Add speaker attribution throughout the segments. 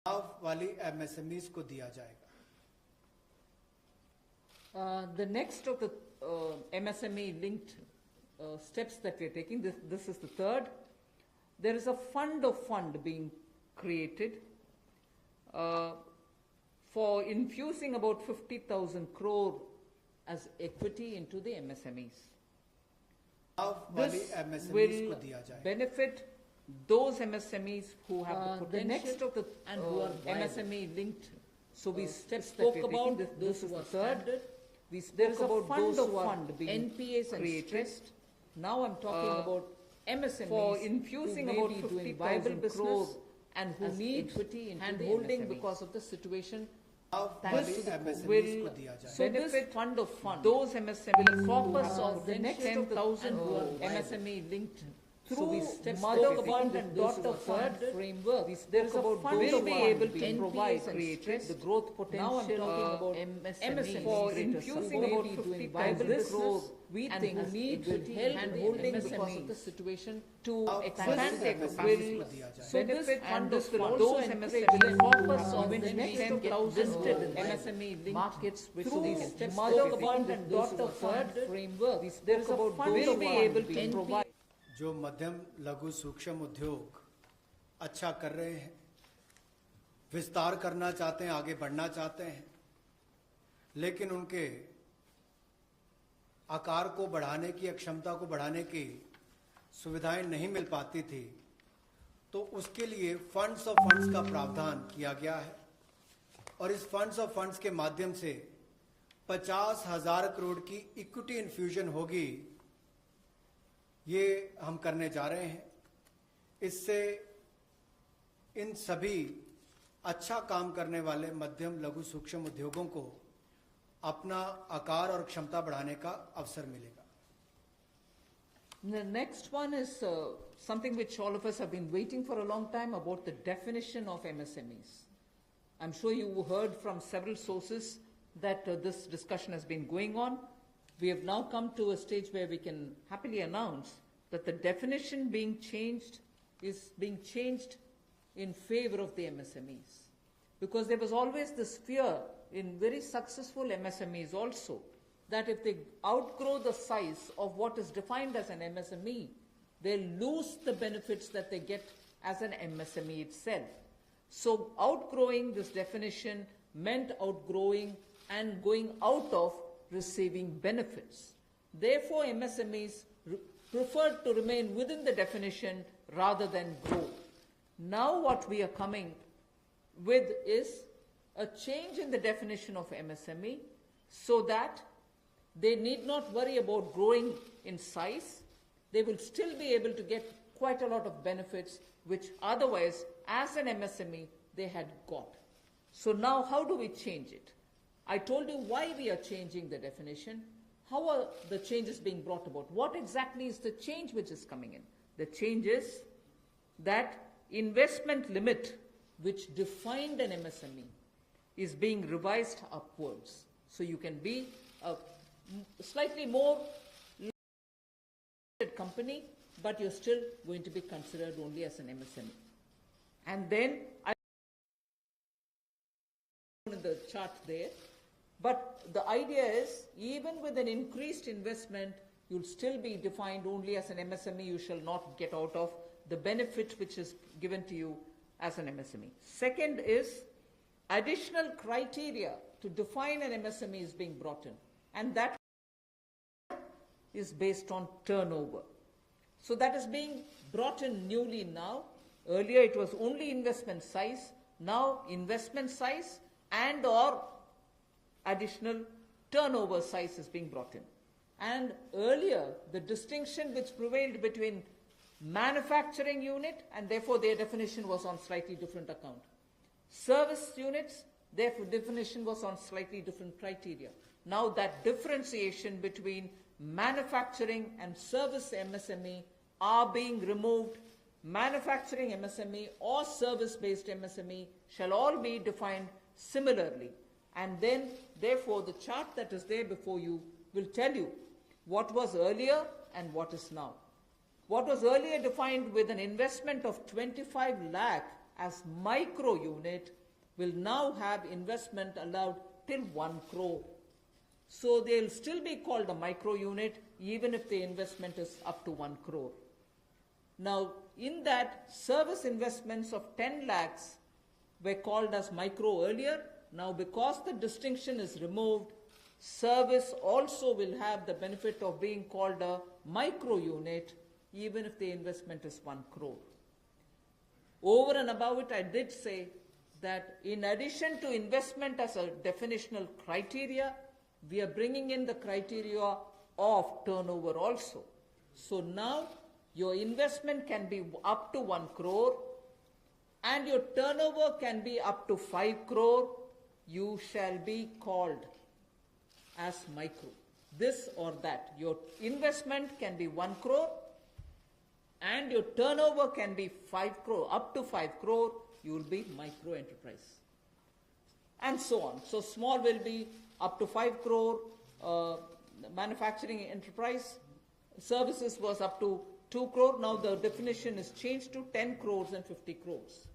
Speaker 1: वाली एमएसएमईज को दिया जाएगा।
Speaker 2: The next of the MSME linked steps that we are taking, this is the third. There is a fund being created for infusing about 50,000 crore as equity into the MSMEs. This will benefit those MSMEs who have the potential
Speaker 3: the next of the
Speaker 2: and who are MSME linked. So we spoke about this is the third. We spoke about those who are
Speaker 3: NPAs and
Speaker 2: created.
Speaker 3: stressed.
Speaker 2: Now I'm talking about
Speaker 3: MSMEs
Speaker 2: for infusing
Speaker 3: who may
Speaker 2: about
Speaker 3: be doing
Speaker 2: 50,000
Speaker 3: viable
Speaker 2: crore
Speaker 3: business
Speaker 2: and who
Speaker 3: as
Speaker 2: need
Speaker 3: equity into
Speaker 2: hand
Speaker 3: the
Speaker 2: holding
Speaker 3: MSMEs.
Speaker 2: because of the situation.
Speaker 1: वाली
Speaker 2: This
Speaker 1: MSMEs को
Speaker 2: will
Speaker 1: दिया जाएगा।
Speaker 2: benefit those MSMEs
Speaker 3: Focus
Speaker 2: who
Speaker 3: on
Speaker 2: have
Speaker 3: the next of the
Speaker 2: 10,000
Speaker 3: who are
Speaker 2: MSME linked
Speaker 3: through
Speaker 2: spoke
Speaker 3: mother
Speaker 2: about
Speaker 3: fund
Speaker 2: it.
Speaker 3: and
Speaker 2: This
Speaker 3: daughter
Speaker 2: is the
Speaker 3: fund
Speaker 2: third
Speaker 3: framework.
Speaker 2: There is a fund will be able to
Speaker 3: NPAs
Speaker 2: provide
Speaker 3: and
Speaker 2: created
Speaker 3: stressed.
Speaker 2: the growth potential.
Speaker 3: Now I'm talking about
Speaker 2: MSME for
Speaker 3: greater
Speaker 2: infusing
Speaker 3: support.
Speaker 2: about
Speaker 3: May be doing
Speaker 2: 50,000
Speaker 3: viable
Speaker 2: crore.
Speaker 3: business.
Speaker 2: We
Speaker 3: and
Speaker 2: think
Speaker 3: who
Speaker 2: need
Speaker 3: it will
Speaker 2: help
Speaker 3: help
Speaker 2: and
Speaker 3: the
Speaker 2: holding because of
Speaker 3: MSMEs
Speaker 2: the situation
Speaker 1: to
Speaker 2: to
Speaker 1: expand
Speaker 2: expand
Speaker 1: the
Speaker 2: will
Speaker 1: MSMEs को दिया जाएगा।
Speaker 3: So this
Speaker 2: benefit
Speaker 3: and
Speaker 2: those
Speaker 3: this will
Speaker 2: funds.
Speaker 3: also
Speaker 2: Those
Speaker 3: encourage
Speaker 2: MSMEs
Speaker 3: the focus
Speaker 2: who
Speaker 3: on
Speaker 2: even
Speaker 3: the next of
Speaker 2: 10,000
Speaker 3: listed in
Speaker 2: MSME linked
Speaker 3: markets which
Speaker 2: through
Speaker 3: these steps
Speaker 2: mother
Speaker 3: that we
Speaker 2: fund
Speaker 3: take.
Speaker 2: and
Speaker 3: This is
Speaker 2: daughter
Speaker 3: the third
Speaker 2: fund
Speaker 3: framework.
Speaker 2: there is a fund will be able to
Speaker 3: NPA
Speaker 2: provide.
Speaker 1: जो मध्यम लघु सूक्ष्म उद्योग अच्छा कर रहे हैं, विस्तार करना चाहते हैं, आगे बढ़ना चाहते हैं, लेकिन उनके आकार को बढ़ाने की, क्षमता को बढ़ाने की सुविधाएं नहीं मिल पाती थी, तो उसके लिए फंड्स ऑफ फंड्स का प्रावधान किया गया है और इस फंड्स ऑफ फंड्स के माध्यम से 50,000 करोड़ की इक्विटी इन्फ्यूजन होगी, ये हम करने जा रहे हैं। इससे इन सभी अच्छा काम करने वाले मध्यम लघु सूक्ष्म उद्योगों को अपना आकार और क्षमता बढ़ाने का अवसर मिलेगा।
Speaker 2: The next one is something which all of us have been waiting for a long time about the definition of MSMEs. I'm sure you heard from several sources that this discussion has been going on. We have now come to a stage where we can happily announce that the definition being changed is being changed in favor of the MSMEs. Because there was always this fear in very successful MSMEs also that if they outgrow the size of what is defined as an MSME, they'll lose the benefits that they get as an MSME itself. So outgrowing this definition meant outgrowing and going out of receiving benefits. Therefore, MSMEs preferred to remain within the definition rather than grow. Now what we are coming with is a change in the definition of MSME so that they need not worry about growing in size. They will still be able to get quite a lot of benefits which otherwise as an MSME they had got. So now how do we change it? I told you why we are changing the definition. How are the changes being brought about? What exactly is the change which is coming in? The change is that investment limit which defined an MSME is being revised upwards. So you can be a slightly more limited company, but you're still going to be considered only as an MSME. And then I in the chart there, but the idea is even with an increased investment, you'll still be defined only as an MSME. You shall not get out of the benefit which is given to you as an MSME. Second is additional criteria to define an MSME is being brought in, and that is based on turnover. So that is being brought in newly now. Earlier it was only investment size. Now investment size and or additional turnover size is being brought in. And earlier the distinction which prevailed between manufacturing unit and therefore their definition was on slightly different account. Service units, their definition was on slightly different criteria. Now that differentiation between manufacturing and service MSME are being removed. Manufacturing MSME or service-based MSME shall all be defined similarly. And then, therefore, the chart that is there before you will tell you what was earlier and what is now. What was earlier defined with an investment of 25 lakh as micro unit will now have investment allowed till 1 crore. So they'll still be called a micro unit even if the investment is up to 1 crore. Now, in that, service investments of 10 lakhs were called as micro earlier. Now, because the distinction is removed, service also will have the benefit of being called a micro unit even if the investment is 1 crore. Over and above it, I did say that in addition to investment as a definitional criteria, we are bringing in the criteria of turnover also. So now your investment can be up to 1 crore and your turnover can be up to 5 crore. You shall be called as micro. This or that. Your investment can be 1 crore and your turnover can be 5 crore, up to 5 crore, you will be micro enterprise. And so on. So small will be up to 5 crore, manufacturing enterprise. Services was up to 2 crore. Now the definition is changed to 10 crores and 50 crores.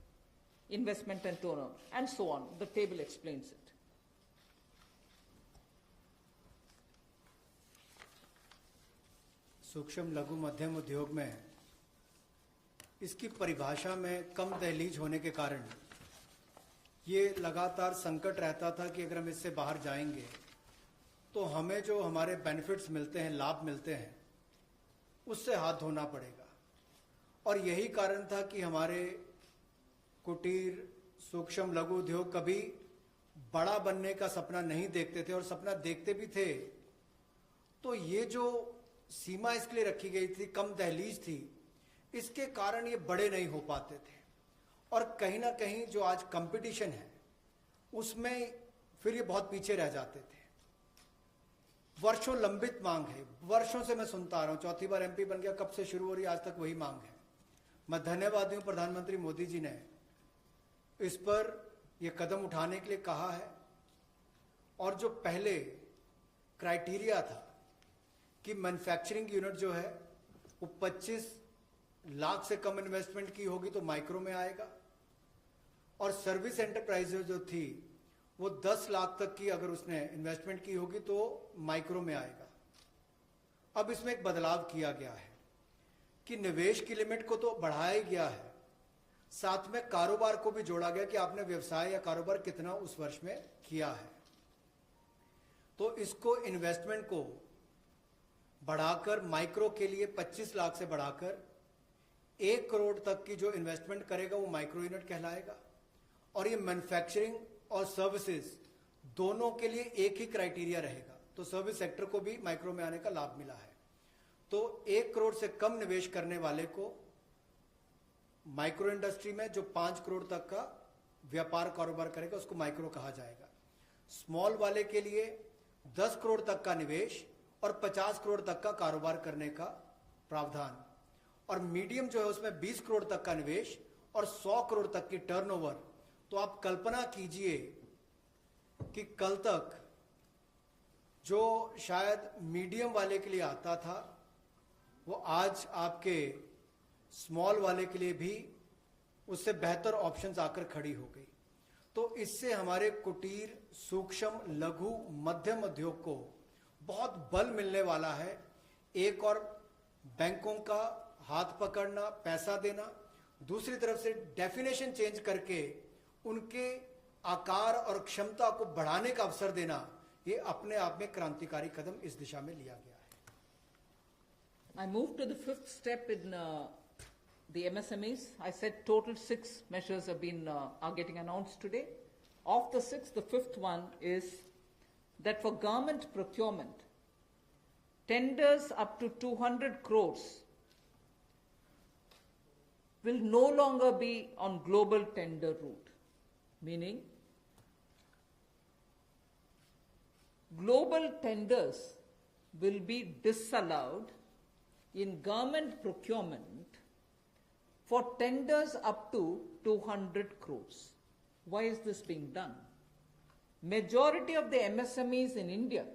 Speaker 2: Investment and turnover, and so on. The table explains it.
Speaker 1: सूक्ष्म लघु मध्यम उद्योग में इसकी परिभाषा में कम दहलीज होने के कारण ये लगातार संकट रहता था कि अगर हम इससे बाहर जाएंगे तो हमें जो हमारे बेनिफिट्स मिलते हैं, लाभ मिलते हैं, उससे हाथ धोना पड़ेगा। और यही कारण था कि हमारे कुटीर सूक्ष्म लघु उद्योग कभी बड़ा बनने का सपना नहीं देखते थे, और सपना देखते भी थे तो ये जो सीमा इसके लिए रखी गई थी, कम दहलीज थी, इसके कारण ये बड़े नहीं हो पाते थे। और कहीं ना कहीं जो आज कंपटीशन है उसमें फिर ये बहुत पीछे रह जाते थे। वर्षों लंबित मांग है, वर्षों से मैं सुनता आ रहा हूं, चौथी बार एमपी बन गया, कब से शुरू हो रही, आज तक वही मांग है। मैं धन्यवादी हूं प्रधानमंत्री मोदी जी ने इस पर यह कदम उठाने के लिए कहा है। और जो पहले क्राइटेरिया था कि मैन्युफैक्चरिंग यूनिट जो है वो 25 लाख से कम इन्वेस्टमेंट की होगी तो माइक्रो में आएगा, और सर्विस एंटरप्राइज जो थी वो 10 लाख तक की अगर उसने इन्वेस्टमेंट की होगी तो माइक्रो में आएगा। अब इसमें एक बदलाव किया गया है कि निवेश की लिमिट को तो बढ़ाया गया है, साथ में कारोबार को भी जोड़ा गया कि आपने व्यवसाय या कारोबार कितना उस वर्ष में किया है। तो इसको इन्वेस्टमेंट को बढ़ाकर माइक्रो के लिए 25 लाख से बढ़ाकर 1 करोड़ तक की जो इन्वेस्टमेंट करेगा वो माइक्रो यूनिट कहलाएगा। और ये मैन्युफैक्चरिंग और सर्विसेज दोनों के लिए एक ही क्राइटेरिया रहेगा, तो सर्विस सेक्टर को भी माइक्रो में आने का लाभ मिला है। तो 1 करोड़ से कम निवेश करने वाले को माइक्रो इंडस्ट्री में जो 5 करोड़ तक का व्यापार कारोबार करेगा उसको माइक्रो कहा जाएगा। स्मॉल वाले के लिए 10 करोड़ तक का निवेश और 50 करोड़ तक का कारोबार करने का प्रावधान, और मीडियम जो है उसमें 20 करोड़ तक का निवेश और 100 करोड़ तक की टर्नओवर। तो आप कल्पना कीजिए कि कल तक जो शायद मीडियम वाले के लिए आता था वो आज आपके स्मॉल वाले के लिए भी उससे बेहतर ऑप्शंस आकर खड़ी हो गई। तो इससे हमारे कुटीर सूक्ष्म लघु मध्यम उद्योग को बहुत बल मिलने वाला है। एक और बैंकों का हाथ पकड़ना, पैसा देना, दूसरी तरफ से डेफिनेशन चेंज करके उनके आकार और क्षमता को बढ़ाने का अवसर देना, ये अपने आप में क्रांतिकारी कदम इस दिशा में लिया गया है।
Speaker 2: I move to the fifth step in the MSMEs. I said total 6 measures are getting announced today. Of the 6, the fifth one is that for government procurement, tenders up to 200 crores will no longer be on global tender route, meaning global tenders will be disallowed in government procurement for tenders up to 200 crores. Why is this being done? Majority of the MSMEs in India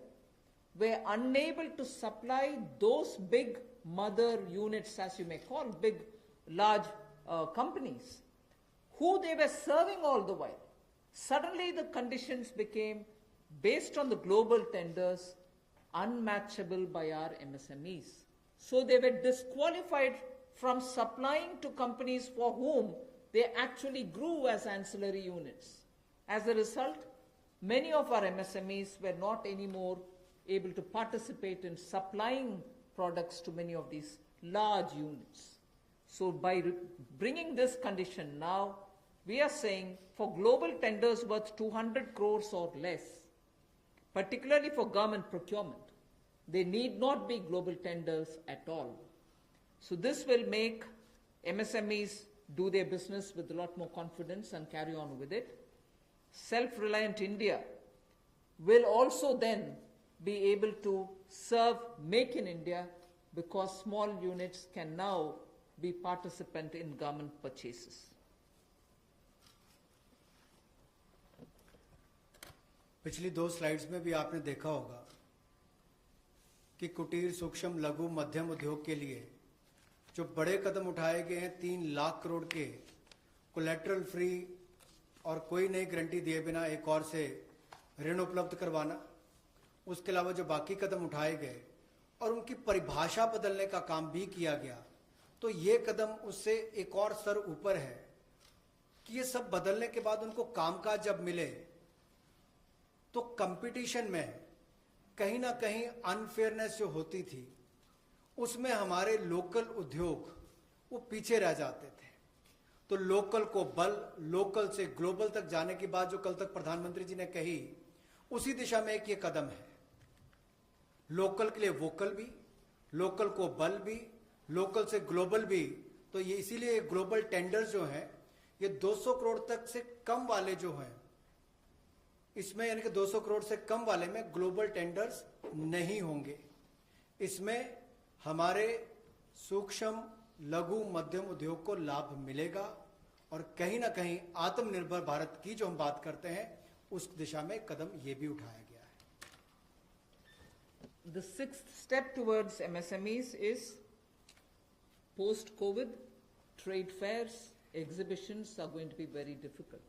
Speaker 2: were unable to supply those big mother units, as you may call, large companies, who they were serving all the while. Suddenly the conditions became, based on the global tenders, unmatchable by our MSMEs. So they were disqualified from supplying to companies for whom they actually grew as ancillary units. As a result, many of our MSMEs were not anymore able to participate in supplying products to many of these large units. So by bringing this condition now, we are saying for global tenders worth 200 crores or less, particularly for government procurement, they need not be global tenders at all. So this will make MSMEs do their business with a lot more confidence and carry on with it. Self-reliant India will also then be able to serve Make in India, because small units can now be participant in government purchases.
Speaker 1: पिछली 2 slides में भी आपने देखा होगा कि कुटीर, सूक्ष्म, लघु, मध्यम उद्योग के लिए जो बड़े कदम उठाए गए हैं, 3 लाख करोड़ के कोलेटरल फ्री और कोई नई गारंटी दिए बिना एक और से ऋण उपलब्ध करवाना, उसके अलावा जो बाकी कदम उठाए गए और उनकी परिभाषा बदलने का काम भी किया गया, तो ये कदम उससे एक और स्तर ऊपर है कि ये सब बदलने के बाद उनको कामकाज जब मिले तो कंपटीशन में कहीं ना कहीं अनफेयरनेस जो होती थी, उसमें हमारे लोकल उद्योग वो पीछे रह जाते थे। तो लोकल को बल, लोकल से ग्लोबल तक जाने की बात जो कल तक प्रधानमंत्री जी ने कही, उसी दिशा में एक ये कदम है। लोकल के लिए वोकल भी, लोकल को बल भी, लोकल से ग्लोबल भी। तो ये इसीलिए ग्लोबल टेंडर्स जो हैं, ये 200 करोड़ तक से कम वाले जो हैं, इसमें यानी कि 200 करोड़ से कम वाले में ग्लोबल टेंडर्स नहीं होंगे। इसमें हमारे सूक्ष्म, लघु, मध्यम उद्योग को लाभ मिलेगा और कहीं ना कहीं आत्मनिर्भर भारत की जो हम बात करते हैं, उस दिशा में कदम ये भी उठाया गया है।
Speaker 2: The sixth step towards MSMEs is post-COVID, trade fairs, exhibitions are going to be very difficult.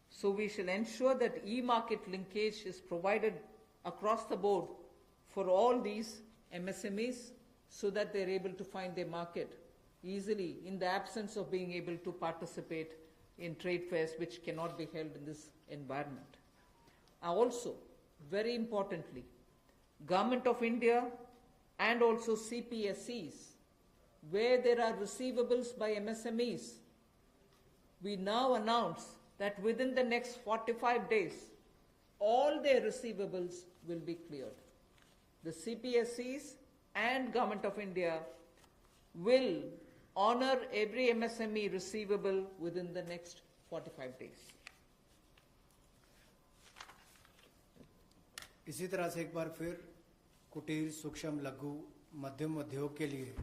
Speaker 2: So we shall ensure that e-market linkage is provided across the board for all these MSMEs so that they're able to find their market easily in the absence of being able to participate in trade fairs which cannot be held in this environment. Also, very importantly, Government of India and also CPSEs, where there are receivables by MSMEs, we now announce that within the next 45 days, all their receivables will be cleared. The CPSEs and Government of India will honor every MSME receivable within the next 45 days.
Speaker 1: इसी तरह से एक बार फिर कुटीर, सूक्ष्म, लघु, मध्यम उद्योग के लिए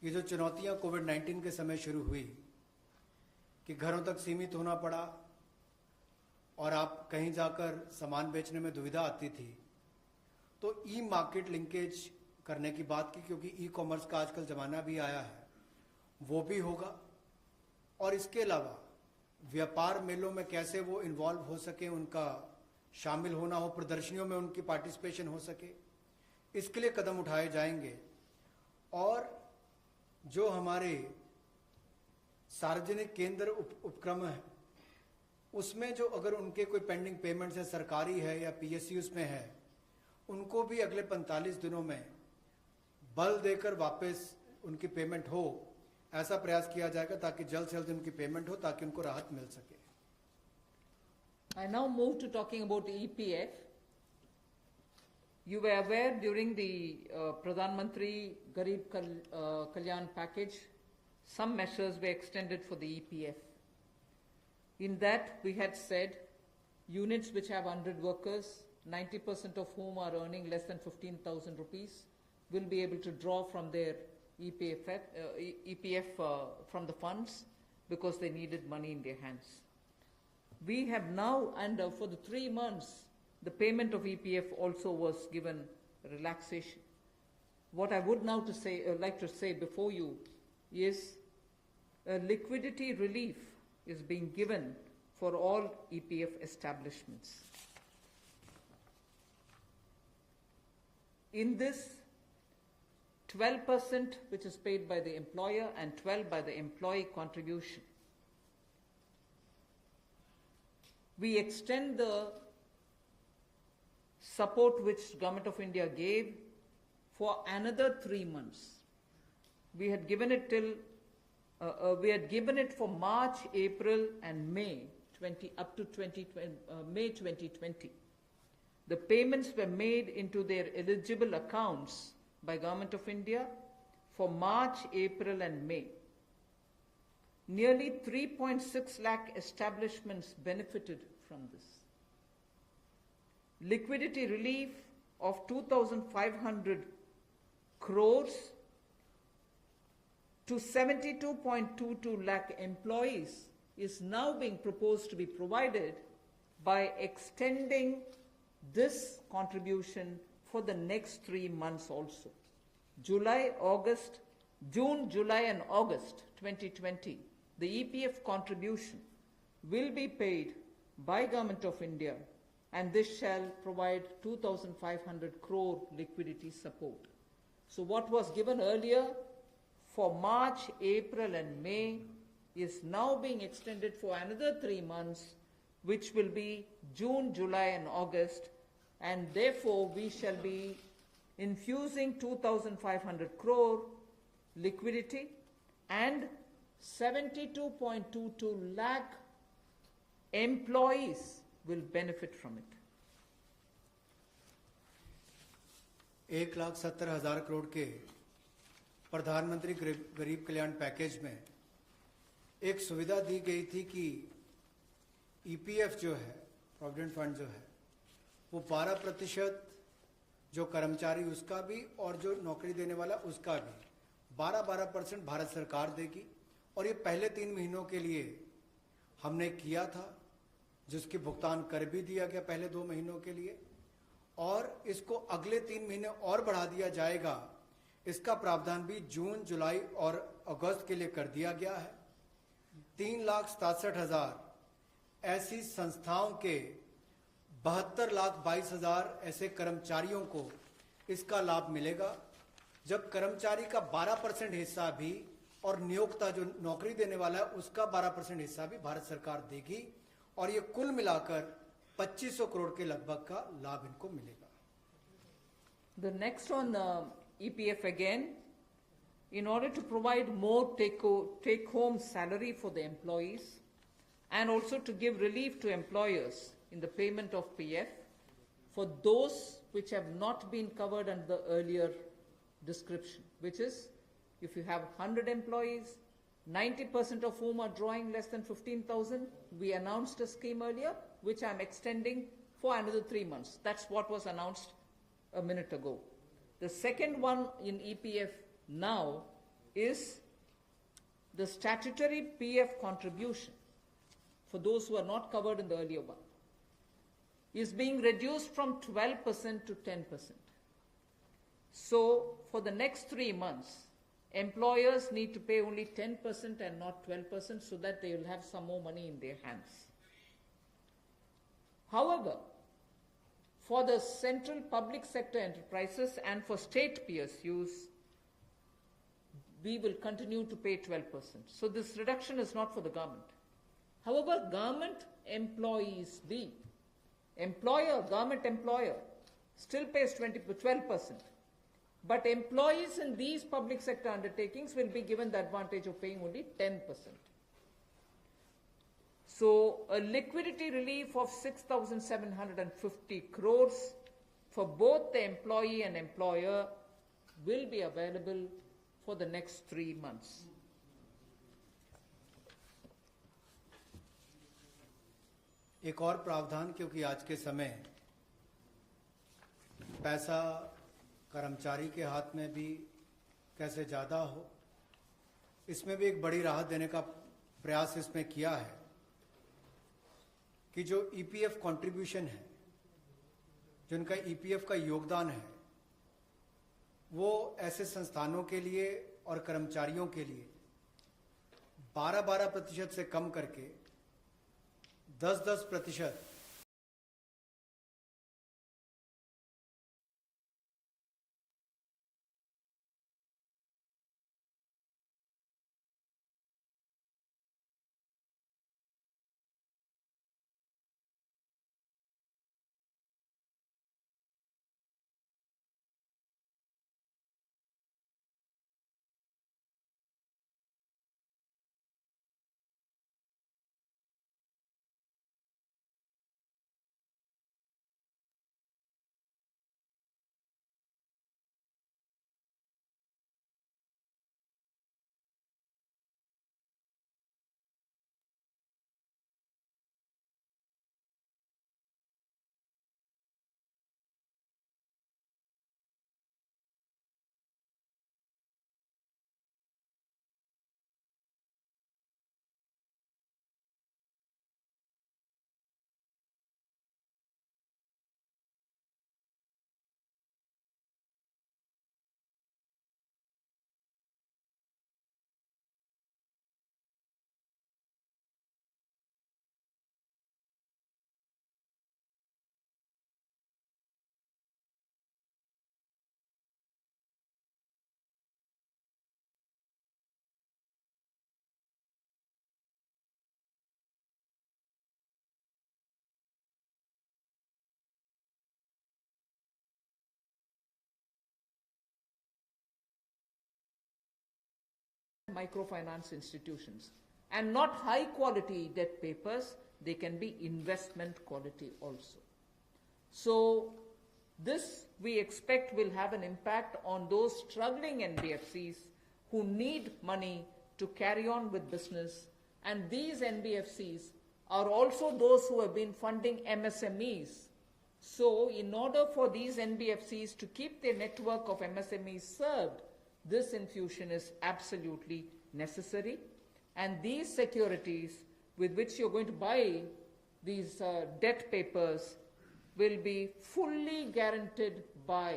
Speaker 1: ये जो चुनौतियां कोविड-19 के समय शुरू हुई कि घरों तक सीमित होना पड़ा और आप कहीं जाकर सामान बेचने में दुविधा आती थी, तो ई मार्केट लिंकेज करने की बात की, क्योंकि ई कॉमर्स का आजकल ज़माना भी आया है, वो भी होगा। और इसके अलावा व्यापार मेलों में कैसे वो इन्वॉल्व हो सके, उनका शामिल होना हो, प्रदर्शनियों में उनकी पार्टिसिपेशन हो सके, इसके लिए कदम उठाए जाएंगे। और जो हमारे सार्वजनिक केंद्र उपक्रम है, उसमें जो अगर उनके कोई पेंडिंग पेमेंट्स है, सरकारी है या PSUs में है, उनको भी अगले 45 दिनों में बल देकर वापस उनकी पेमेंट हो, ऐसा प्रयास किया जाएगा ताकि जल्द से जल्द उनकी पेमेंट हो, ताकि उनको राहत मिल सके।
Speaker 2: I now move to talking about EPF. You were aware during the Pradhan Mantri Garib Kalyan package, some measures were extended for the EPF. In that, we had said units which have 100 workers, 90% of whom are earning less than 15,000 rupees, will be able to draw from their EPF from the funds because they needed money in their hands. We have now, and for the 3 months, the payment of EPF also was given relaxation. What I would now like to say before you is a liquidity relief is being given for all EPF establishments. In this, 12% which is paid by the employer and 12% by the employee contribution. We extend the support which Government of India gave for another 3 months. We had given it for March, April, and May up to May 2020. The payments were made into their eligible accounts by Government of India for March, April, and May. Nearly 3.6 lakh establishments benefited from this. Liquidity relief of 2,500 crores to 72.22 lakh employees is now being proposed to be provided by extending this contribution for the next 3 months also. June, July, and August 2020, the EPF contribution will be paid by Government of India, and this shall provide 2,500 crore liquidity support. So what was given earlier for March, April, and May is now being extended for another 3 months, which will be June, July, and August, and therefore we shall be infusing 2,500 crore liquidity, and 72.22 lakh employees will benefit from it.
Speaker 1: 1,70,000 crore के प्रधानमंत्री गरीब कल्याण package में एक सुविधा दी गई थी कि EPF जो है, प्रोविडेंट फंड जो है, वो 12% जो कर्मचारी उसका भी और जो नौकरी देने वाला उसका भी 12% भारत सरकार देगी। और ये पहले 3 महीनों के लिए हमने किया था, जिसकी भुगतान कर भी दिया गया पहले 2 महीनों के लिए, और इसको अगले 3 महीने और बढ़ा दिया जाएगा। इसका प्रावधान भी जून, जुलाई और अगस्त के लिए कर दिया गया है। 3,67,000 ऐसी संस्थाओं के 72,22,000 ऐसे कर्मचारियों को इसका लाभ मिलेगा, जब कर्मचारी का 12% हिस्सा भी और नियोक्ता जो नौकरी देने वाला है उसका 12% हिस्सा भी भारत सरकार देगी, और ये कुल मिलाकर 2500 करोड़ के लगभग का लाभ इनको मिलेगा।
Speaker 2: The next on EPF again, in order to provide more take-home salary for the employees and also to give relief to employers in the payment of PF for those which have not been covered under the earlier description, which is if you have 100 employees, 90% of whom are drawing less than 15,000, we announced a scheme earlier, which I'm extending for another 3 months. That's what was announced a minute ago. The second one in EPF now is the statutory PF contribution for those who are not covered in the earlier one is being reduced from 12% to 10%. So for the next 3 months, employers need to pay only 10% and not 12%, so that they will have some more money in their hands. However, for the central public sector enterprises and for state PSUs, we will continue to pay 12%. So this reduction is not for the government. However, government employees, government employer still pays 12%. But employees in these public sector undertakings will be given the advantage of paying only 10%. So a liquidity relief of 6,750 crores for both the employee and employer will be available for the next 3 months.
Speaker 1: एक और प्रावधान, क्योंकि आज के समय पैसा कर्मचारी के हाथ में भी कैसे ज़्यादा हो, इसमें भी एक बड़ी राहत देने का प्रयास इसमें किया है कि जो ईपीएफ कंट्रीब्यूशन है, जिनका ईपीएफ का योगदान है, वो ऐसे संस्थानों के लिए और कर्मचारियों के लिए 12% से कम करके 10%
Speaker 2: microfinance institutions. And not high quality debt papers, they can be investment quality also. So this we expect will have an impact on those struggling NBFCs who need money to carry on with business. And these NBFCs are also those who have been funding MSMEs. So in order for these NBFCs to keep their network of MSMEs served, this infusion is absolutely necessary. And these securities with which you're going to buy these debt papers will be fully guaranteed by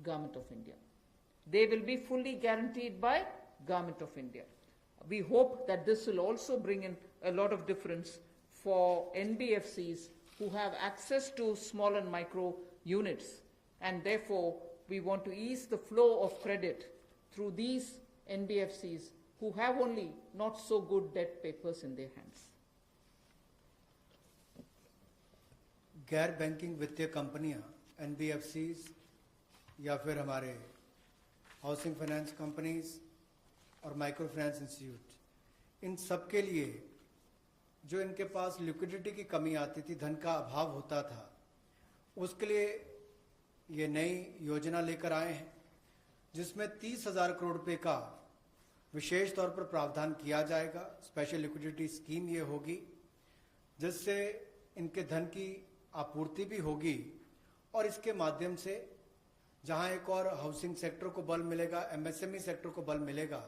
Speaker 2: Government of India. They will be fully guaranteed by Government of India. We hope that this will also bring in a lot of difference for NBFCs who have access to small and micro units, and therefore we want to ease the flow of credit through these NBFCs who have only not so good debt papers in their hands.
Speaker 1: गैर banking वित्तीय कंपनियां NBFCs या फिर हमारे housing finance companies और micro finance institute, इन सब के लिए जो इनके पास लिक्विडिटी की कमी आती थी, धन का अभाव होता था, उसके लिए ये नई योजना लेकर आए हैं जिसमें 30,000 करोड़ रुपए का विशेष तौर पर प्रावधान किया जाएगा। स्पेशल लिक्विडिटी स्कीम ये होगी जिससे इनके धन की आपूर्ति भी होगी और इसके माध्यम से जहां एक और हाउसिंग सेक्टर को बल मिलेगा, एमएसएमई सेक्टर को बल मिलेगा,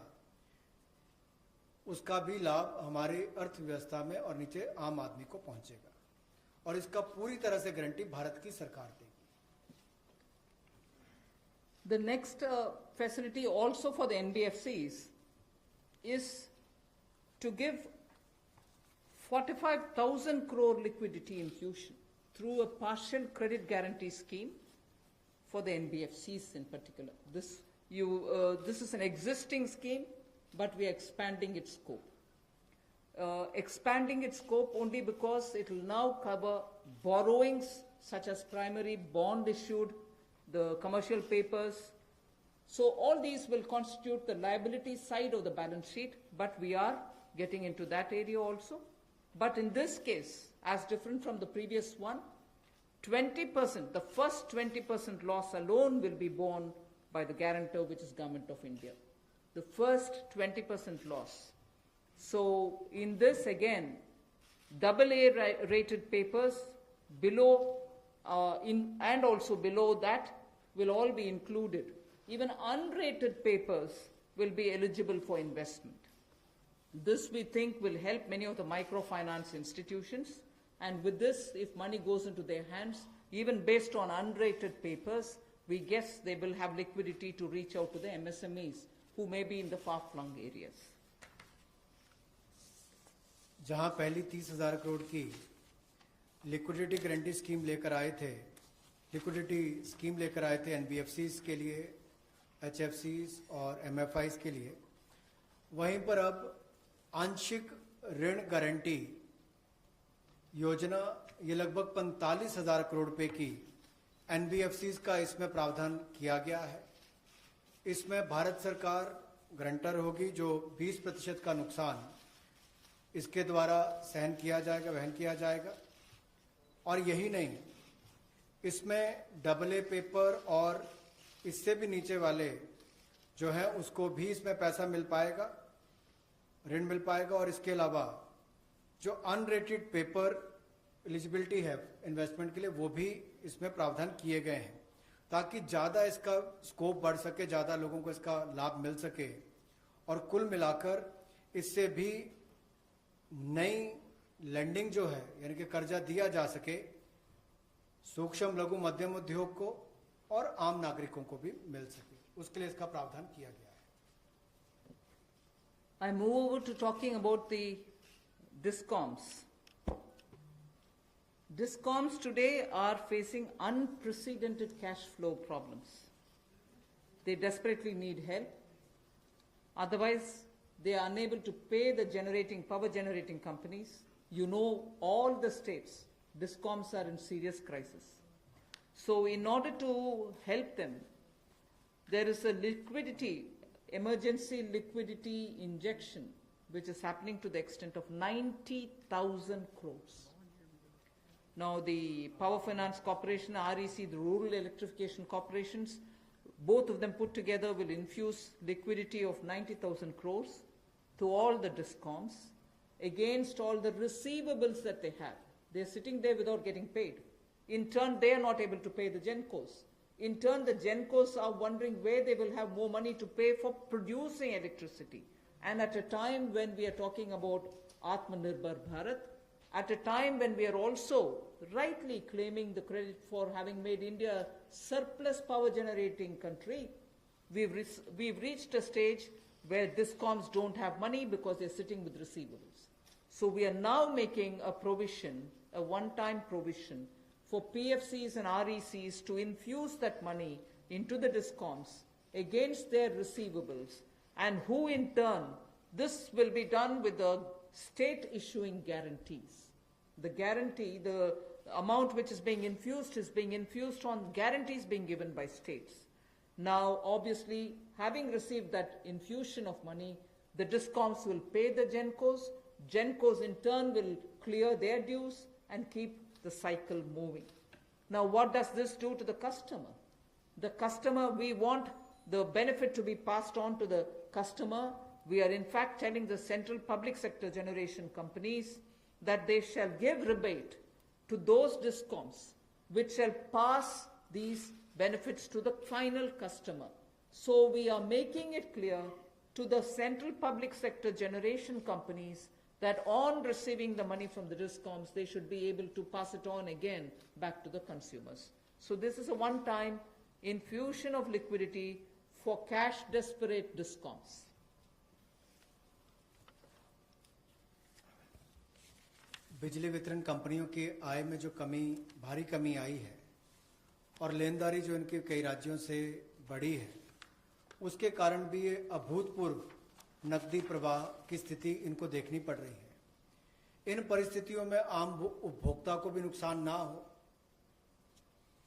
Speaker 1: उसका भी लाभ हमारी अर्थव्यवस्था में और नीचे आम आदमी को पहुंचेगा और इसका पूरी तरह से गारंटी भारत की सरकार देगी।
Speaker 2: The next facility also for the NBFCs is to give 45,000 crore liquidity infusion through a partial credit guarantee scheme for the NBFCs in particular. This is an existing scheme, but we are expanding its scope. Expanding its scope only because it will now cover borrowings such as primary bond issued, the commercial papers. So all these will constitute the liability side of the balance sheet, but we are getting into that area also. But in this case, as different from the previous one, 20%, the first 20% loss alone will be borne by the guarantor, which is Government of India. The first 20% loss. So in this again, AA rated papers below and also below that will all be included. Even unrated papers will be eligible for investment. This we think will help many of the microfinance institutions, and with this, if money goes into their hands, even based on unrated papers, we guess they will have liquidity to reach out to the MSMEs who may be in the far-flung areas.
Speaker 1: जहां पहली 30,000 करोड़ की liquidity guarantee scheme लेकर आए थे, liquidity scheme लेकर आए थे NBFCs के लिए, एचएफसीज और एमएफआईज के लिए, वहीं पर अब आंशिक ऋण गारंटी योजना ये लगभग 45,000 करोड़ रुपए की एनबीएफसीज का इसमें प्रावधान किया गया है। इसमें भारत सरकार गारंटर होगी, जो 20% का नुकसान इसके द्वारा सहन किया जाएगा, वहन किया जाएगा। और यही नहीं, इसमें AA पेपर और इससे भी नीचे वाले जो है उसको भी इसमें पैसा मिल पाएगा, ऋण मिल पाएगा। और इसके अलावा जो अनरेटेड पेपर एलिजिबिलिटी है इन्वेस्टमेंट के लिए, वो भी इसमें प्रावधान किए गए हैं, ताकि ज़्यादा इसका स्कोप बढ़ सके, ज़्यादा लोगों को इसका लाभ मिल सके। और कुल मिलाकर इससे भी नई लैंडिंग जो है, यानी कि कर्जा दिया जा सके सूक्ष्म लघु मध्यम उद्योग को और आम नागरिकों को भी मिल सके, उसके लिए इसका प्रावधान किया गया है।
Speaker 2: I move over to talking about the DISCOMs. DISCOMs today are facing unprecedented cash flow problems. They desperately need help. Otherwise, they are unable to pay the power generating companies. You know, all the states, DISCOMs are in serious crisis. So in order to help them, there is a emergency liquidity injection, which is happening to the extent of 90,000 crores. Now the Power Finance Corporation, REC, the Rural Electrification Corporations, both of them put together will infuse liquidity of 90,000 crores to all the DISCOMs against all the receivables that they have. They're sitting there without getting paid. In turn, they are not able to pay the GENCOs. In turn, the GENCOs are wondering where they will have more money to pay for producing electricity. And at a time when we are talking about Atmanirbhar Bharat, at a time when we are also rightly claiming the credit for having made India a surplus power generating country, we've reached a stage where DISCOMs don't have money because they're sitting with receivables. So we are now making a provision, a one-time provision for PFCs and RECs to infuse that money into the DISCOMs against their receivables, and who in turn, this will be done with the state issuing guarantees. The guarantee, the amount which is being infused on guarantees being given by states. Now, obviously, having received that infusion of money, the DISCOMs will pay the GENCOs. GENCOs in turn will clear their dues and keep the cycle moving. Now, what does this do to the customer? The customer, we want the benefit to be passed on to the customer. We are in fact telling the central public sector generation companies that they shall give rebate to those DISCOMs which shall pass these benefits to the final customer. So we are making it clear to the central public sector generation companies that on receiving the money from the DISCOMs, they should be able to pass it on again back to the consumers. So this is a one-time infusion of liquidity for cash desperate DISCOMs.
Speaker 1: बिजली वितरण कंपनियों की आय में जो भारी कमी आई है और लेनदारी जो इनके कई राज्यों से बढ़ी है, उसके कारण भी ये अभूतपूर्व नकदी प्रवाह की स्थिति इनको देखनी पड़ रही है। इन परिस्थितियों में आम उपभोक्ता को भी नुकसान ना हो,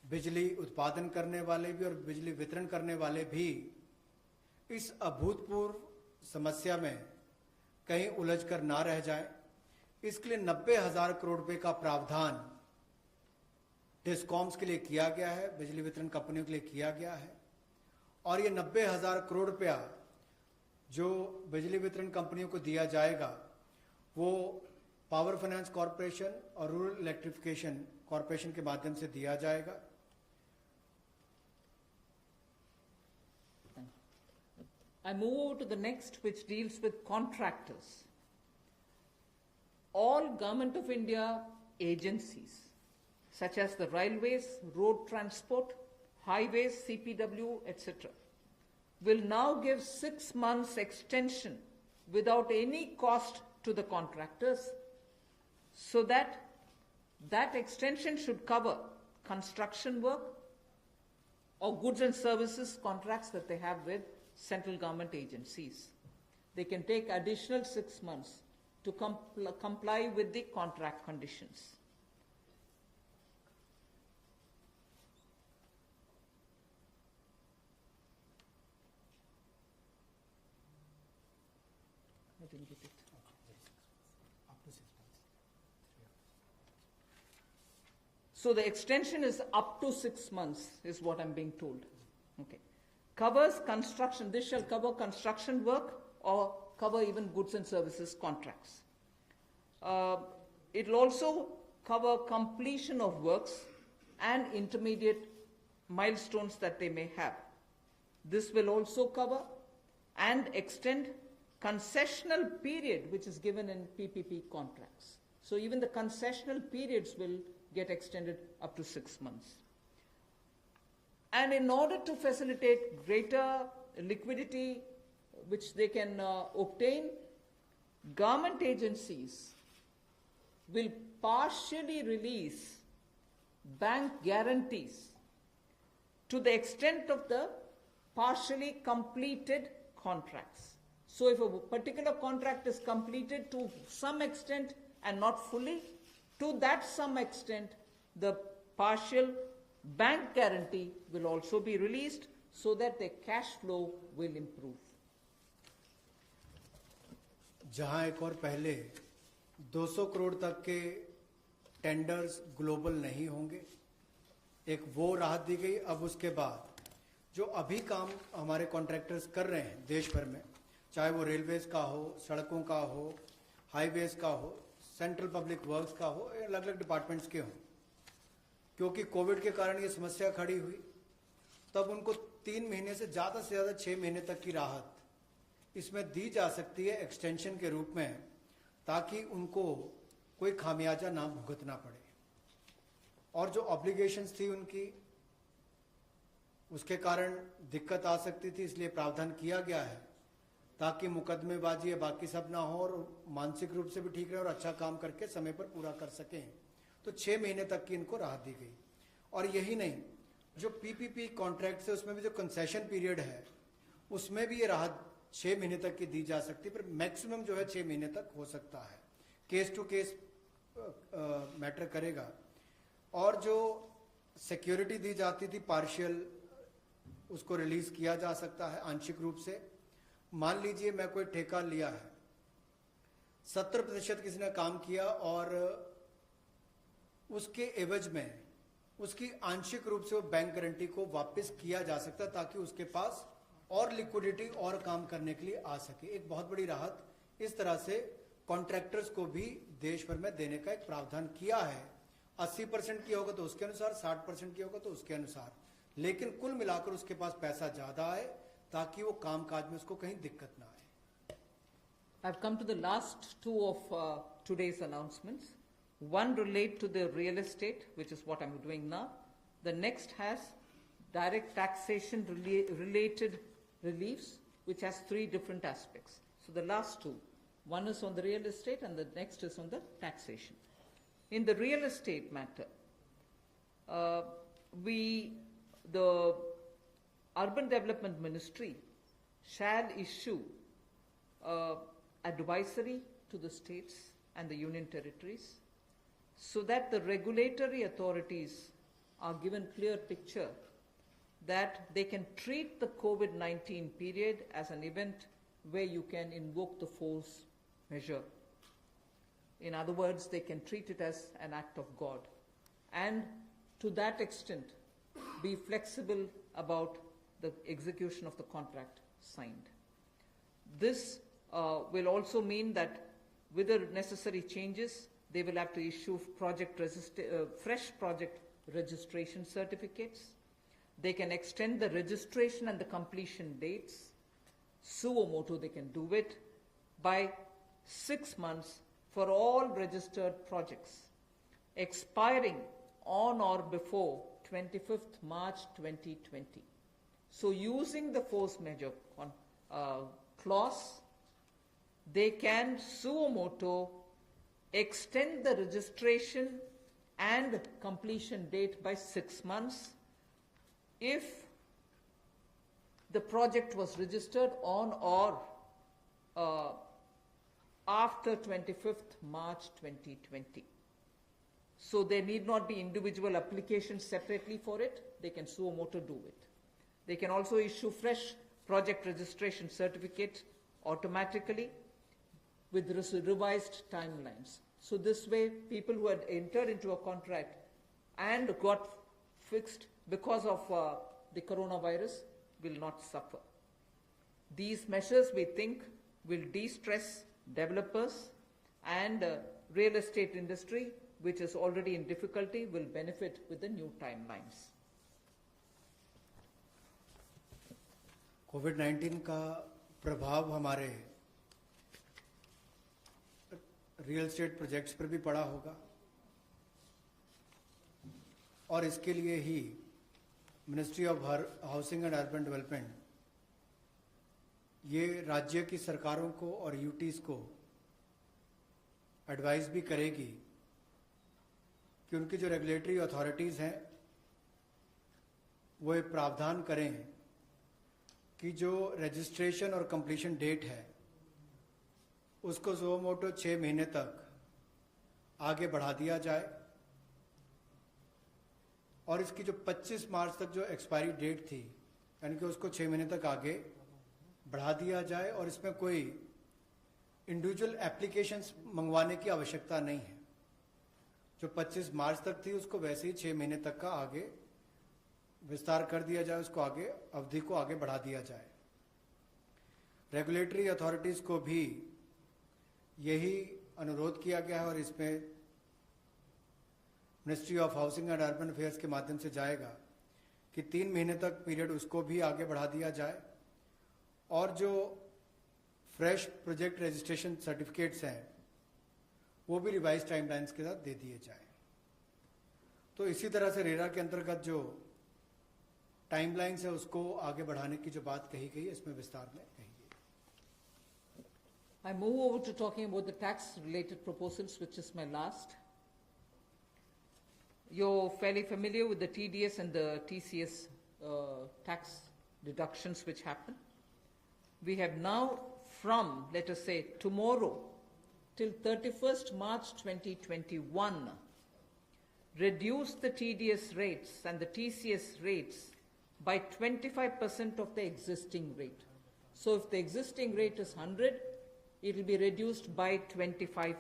Speaker 1: बिजली उत्पादन करने वाले भी और बिजली वितरण करने वाले भी इस अभूतपूर्व समस्या में कहीं उलझकर ना रह जाएं, इसके लिए 90,000 करोड़ रुपए का प्रावधान डिस्कॉम्स के लिए किया गया है, बिजली वितरण कंपनियों के लिए किया गया है। और ये 90,000 करोड़ रुपया जो बिजली वितरण कंपनियों को दिया जाएगा, वो पावर फाइनेंस कॉरपोरेशन और रूरल इलेक्ट्रिफिकेशन कॉरपोरेशन के माध्यम से दिया जाएगा।
Speaker 2: I move to the next, which deals with contractors. All Government of India agencies, such as the railways, road transport, highways, CPW, etc., will now give 6 months extension without any cost to the contractors so that extension should cover construction work or goods and services contracts that they have with central government agencies. They can take additional 6 months to comply with the contract conditions. I didn't get it.
Speaker 1: Up to 6 months.
Speaker 2: So the extension is up to 6 months, is what I'm being told. Okay. Covers construction. This shall cover construction work or cover even goods and services contracts. It will also cover completion of works and intermediate milestones that they may have. This will also cover and extend concessional period which is given in PPP contracts. So even the concessional periods will get extended up to 6 months. And in order to facilitate greater liquidity which they can obtain, government agencies will partially release bank guarantees to the extent of the partially completed contracts. So if a particular contract is completed to some extent and not fully, to that some extent, the partial bank guarantee will also be released so that the cash flow will improve.
Speaker 1: जहां एक और पहले 200 करोड़ तक के tenders global नहीं होंगे, एक वो राहत दी गई। अब उसके बाद जो अभी काम हमारे कॉन्ट्रैक्टर्स कर रहे हैं देश भर में, चाहे वो रेलवेज का हो, सड़कों का हो, हाईवेज का हो, सेंट्रल पब्लिक वर्क्स का हो, अलग अलग डिपार्टमेंट्स के हों, क्योंकि कोविड के कारण ये समस्या खड़ी हुई, तब उनको 3 महीने से ज़्यादा 6 महीने तक की राहत इसमें दी जा सकती है एक्सटेंशन के रूप में, ताकि उनको कोई खामियाजा ना भुगतना पड़े। और जो ऑब्लिगेशंस थी उनकी, उसके कारण दिक्कत आ सकती थी, इसलिए प्रावधान किया गया है ताकि मुकदमेबाजी या बाकी सब ना हो और मानसिक रूप से भी ठीक रहे और अच्छा काम करके समय पर पूरा कर सकें। तो 6 महीने तक की इनको राहत दी गई। और यही नहीं, जो पीपीपी कॉन्ट्रैक्ट है उसमें भी जो कंसेशन पीरियड है उसमें भी ये राहत 6 महीने तक की दी जा सकती है, पर मैक्सिमम जो है 6 महीने तक हो सकता है। केस टू केस मैटर करेगा। और जो सिक्योरिटी दी जाती थी पार्शियल, उसको रिलीज किया जा सकता है आंशिक रूप से। मान लीजिए मैं कोई ठेका लिया है, 70% किसी ने काम किया और उसके एवज में उसकी आंशिक रूप से वो बैंक गारंटी को वापस किया जा सकता है, ताकि उसके पास और लिक्विडिटी और काम करने के लिए आ सके। एक बहुत बड़ी राहत इस तरह से कॉन्ट्रैक्टर्स को भी देश भर में देने का एक प्रावधान किया है। 80% की होगा तो उसके अनुसार, 60% की होगा तो उसके अनुसार, लेकिन कुल मिलाकर उसके पास पैसा ज्यादा आए ताकि वो काम काज में उसको कहीं दिक्कत ना आए।
Speaker 2: I've come to the last two of today's announcements. One relate to the real estate, which is what I'm doing now. The next has direct taxation related reliefs, which has 3 different aspects. So the last two, one is on the real estate and the next is on the taxation. In the real estate matter, the Urban Development Ministry shall issue advisory to the states and the union territories so that the regulatory authorities are given clear picture that they can treat the COVID-19 period as an event where you can invoke the force measure. In other words, they can treat it as an act of God, and to that extent be flexible about the execution of the contract signed. This will also mean that with the necessary changes, they will have to issue fresh project registration certificates. They can extend the registration and the completion dates. Suo motu, they can do it by 6 months for all registered projects, expiring on or before 25th March 2020. So using the force measure clause, they can suo motu extend the registration and completion date by 6 months if the project was registered on or after 25th March 2020. So there need not be individual applications separately for it. They can suo motu do it. They can also issue fresh project registration certificate automatically with revised timelines. So this way, people who had entered into a contract and got fixed because of the coronavirus will not suffer. These measures, we think, will de-stress developers, and real estate industry, which is already in difficulty, will benefit with the new timelines.
Speaker 1: कोविड-19 का प्रभाव हमारे real estate projects पर भी पड़ा होगा, और इसके लिए ही ministry of housing and urban development ये राज्य की सरकारों को और यूटीज को एडवाइस भी करेगी कि उनकी जो रेगुलेटरी अथॉरिटीज़ हैं वो एक प्रावधान करें कि जो रजिस्ट्रेशन और कंप्लीशन डेट है उसको सुओ मोटो 6 महीने तक आगे बढ़ा दिया जाए, और इसकी जो 25 मार्च तक जो एक्सपायरी डेट थी यानी कि उसको 6 महीने तक आगे बढ़ा दिया जाए, और इसमें कोई इंडिविजुअल एप्लीकेशंस मंगवाने की आवश्यकता नहीं है। जो 25 मार्च तक थी उसको वैसे ही 6 महीने तक का आगे विस्तार कर दिया जाए, उसको आगे अवधि को आगे बढ़ा दिया जाए। रेगुलेटरी अथॉरिटीज़ को भी यही अनुरोध किया गया है, और इसमें ministry of housing and urban affairs के माध्यम से जाएगा कि 3 महीने तक पीरियड उसको भी आगे बढ़ा दिया जाए, और जो फ्रेश प्रोजेक्ट रजिस्ट्रेशन सर्टिफिकेट्स हैं वो भी रिवाइज टाइमलाइंस के साथ दे दिए जाए। तो इसी तरह से रेरा के अंतर्गत जो टाइमलाइंस है उसको आगे बढ़ाने की जो बात कही गई है इसमें विस्तार में कही गई।
Speaker 2: I move over to talking about the tax-related proposals, which is my last. You're fairly familiar with the TDS and the TCS tax deductions which happen. We have now, from, let us say, tomorrow till 31st March 2021, reduced the TDS rates and the TCS rates by 25% of the existing rate. So if the existing rate is 100, it will be reduced by 25%.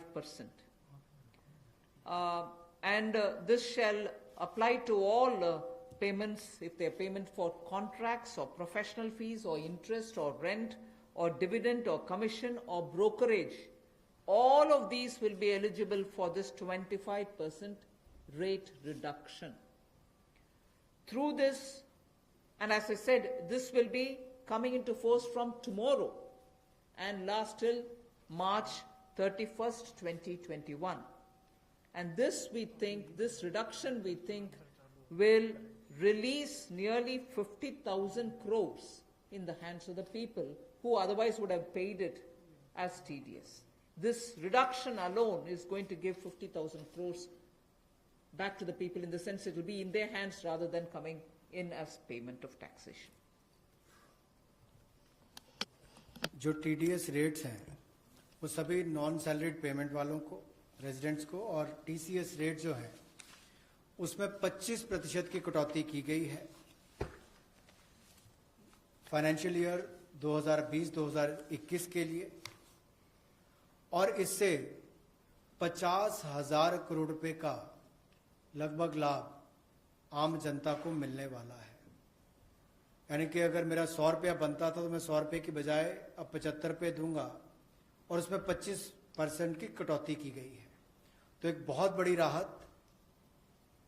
Speaker 2: This shall apply to all payments, if they are payment for contracts or professional fees or interest or rent or dividend or commission or brokerage. All of these will be eligible for this 25% rate reduction. Through this, and as I said, this will be coming into force from tomorrow and last till March 31st, 2021. And this, we think, this reduction, we think, will release nearly 50,000 crores in the hands of the people who otherwise would have paid it as TDS. This reduction alone is going to give 50,000 crores back to the people, in the sense it will be in their hands rather than coming in as payment of taxation.
Speaker 1: जो TDS rates हैं वो सभी non salaried payment वालों को, residents को, और TCS rate जो है उसमें 25% की कटौती की गई है फाइनेंशियल ईयर 2020-2021 के लिए, और इससे 50,000 करोड़ रुपए का लगभग लाभ आम जनता को मिलने वाला है। यानी कि अगर मेरा 100 रुपया बनता था तो मैं 100 रुपये की बजाय अब 75 रुपये दूंगा, और उसमें 25% की कटौती की गई है। तो एक बहुत बड़ी राहत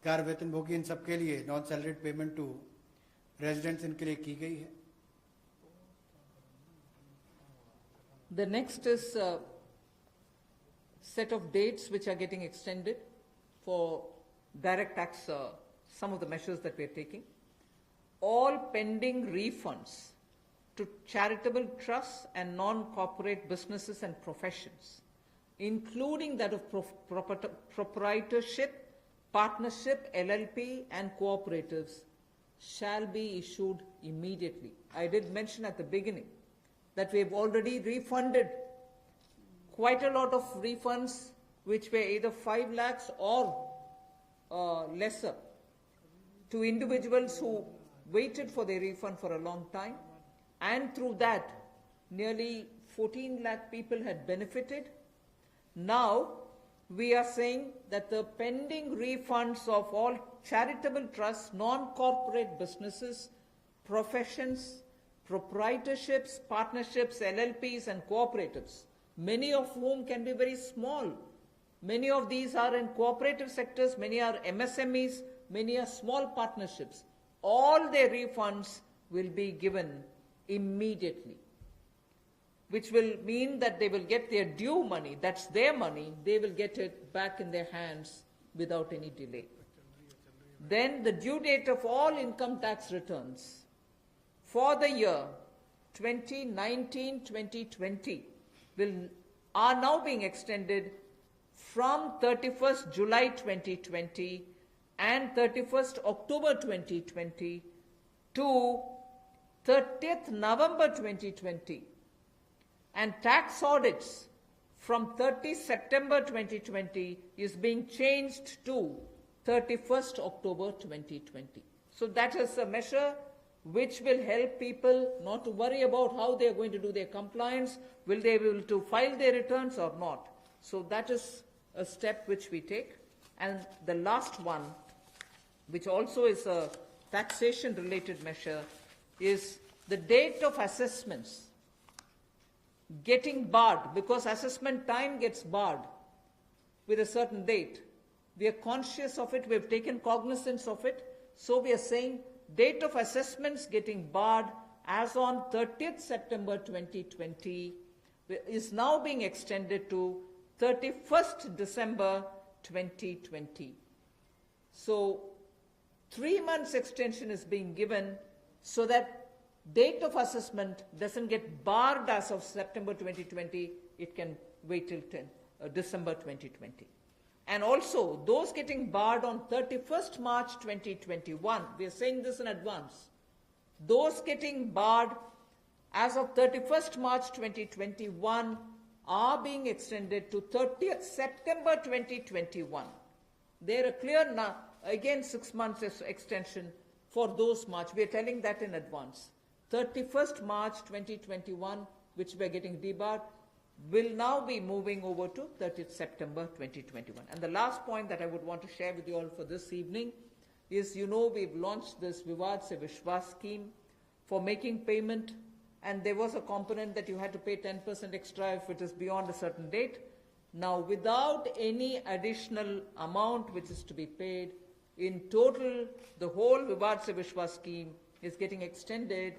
Speaker 1: गैर वेतनभोगी इन सबके लिए, non salaried payment to residents, इनके लिए की गई है।
Speaker 2: The next is a set of dates which are getting extended for direct tax, some of the measures that we are taking. All pending refunds to charitable trusts and non-corporate businesses and professions including that of proprietorship, partnership, LLP, and cooperatives, shall be issued immediately. I did mention at the beginning that we have already refunded quite a lot of refunds which were either 5 lakhs or lesser to individuals who waited for their refund for a long time, and through that nearly 14 lakh people had benefited. Now we are saying that the pending refunds of all charitable trusts, non-corporate businesses, professions, proprietorships, partnerships, LLPs and cooperatives, many of whom can be very small. Many of these are in cooperative sectors, many are MSMEs, many are small partnerships. All their refunds will be given immediately, which will mean that they will get their due money, that's their money, they will get it back in their hands without any delay. Then the due date of all income tax returns for the year 2019-2020 are now being extended from 31st July 2020 and 31st October 2020 to 30th November 2020, and tax audits from 30 September 2020 is being changed to 31st October 2020. So that is a measure which will help people not to worry about how they are going to do their compliance, will they be able to file their returns or not. So that is a step which we take. And the last one, which also is a taxation related measure, is the date of assessments getting barred, because assessment time gets barred with a certain date. We are conscious of it, we have taken cognizance of it, so we are saying date of assessments getting barred as on 30th September 2020 is now being extended to 31st December 2020. So 3 months extension is being given so that date of assessment doesn't get barred as of September 2020, it can wait till December 2020. And also, those getting barred on 31st March 2021, we are saying this in advance, those getting barred as of 31st March 2021 are being extended to 30th September 2021. They're a clear, again 6 months extension for those March. We are telling that in advance. 31st March 2021, which we are getting debarred, will now be moving over to 30th September 2021. And the last point that I would want to share with you all for this evening is, you know, we've launched this Vivad Se Vishwas scheme for making payment, and there was a component that you had to pay 10% extra if it is beyond a certain date. Now, without any additional amount which is to be paid, in total, the whole Vivad Se Vishwas scheme is getting extended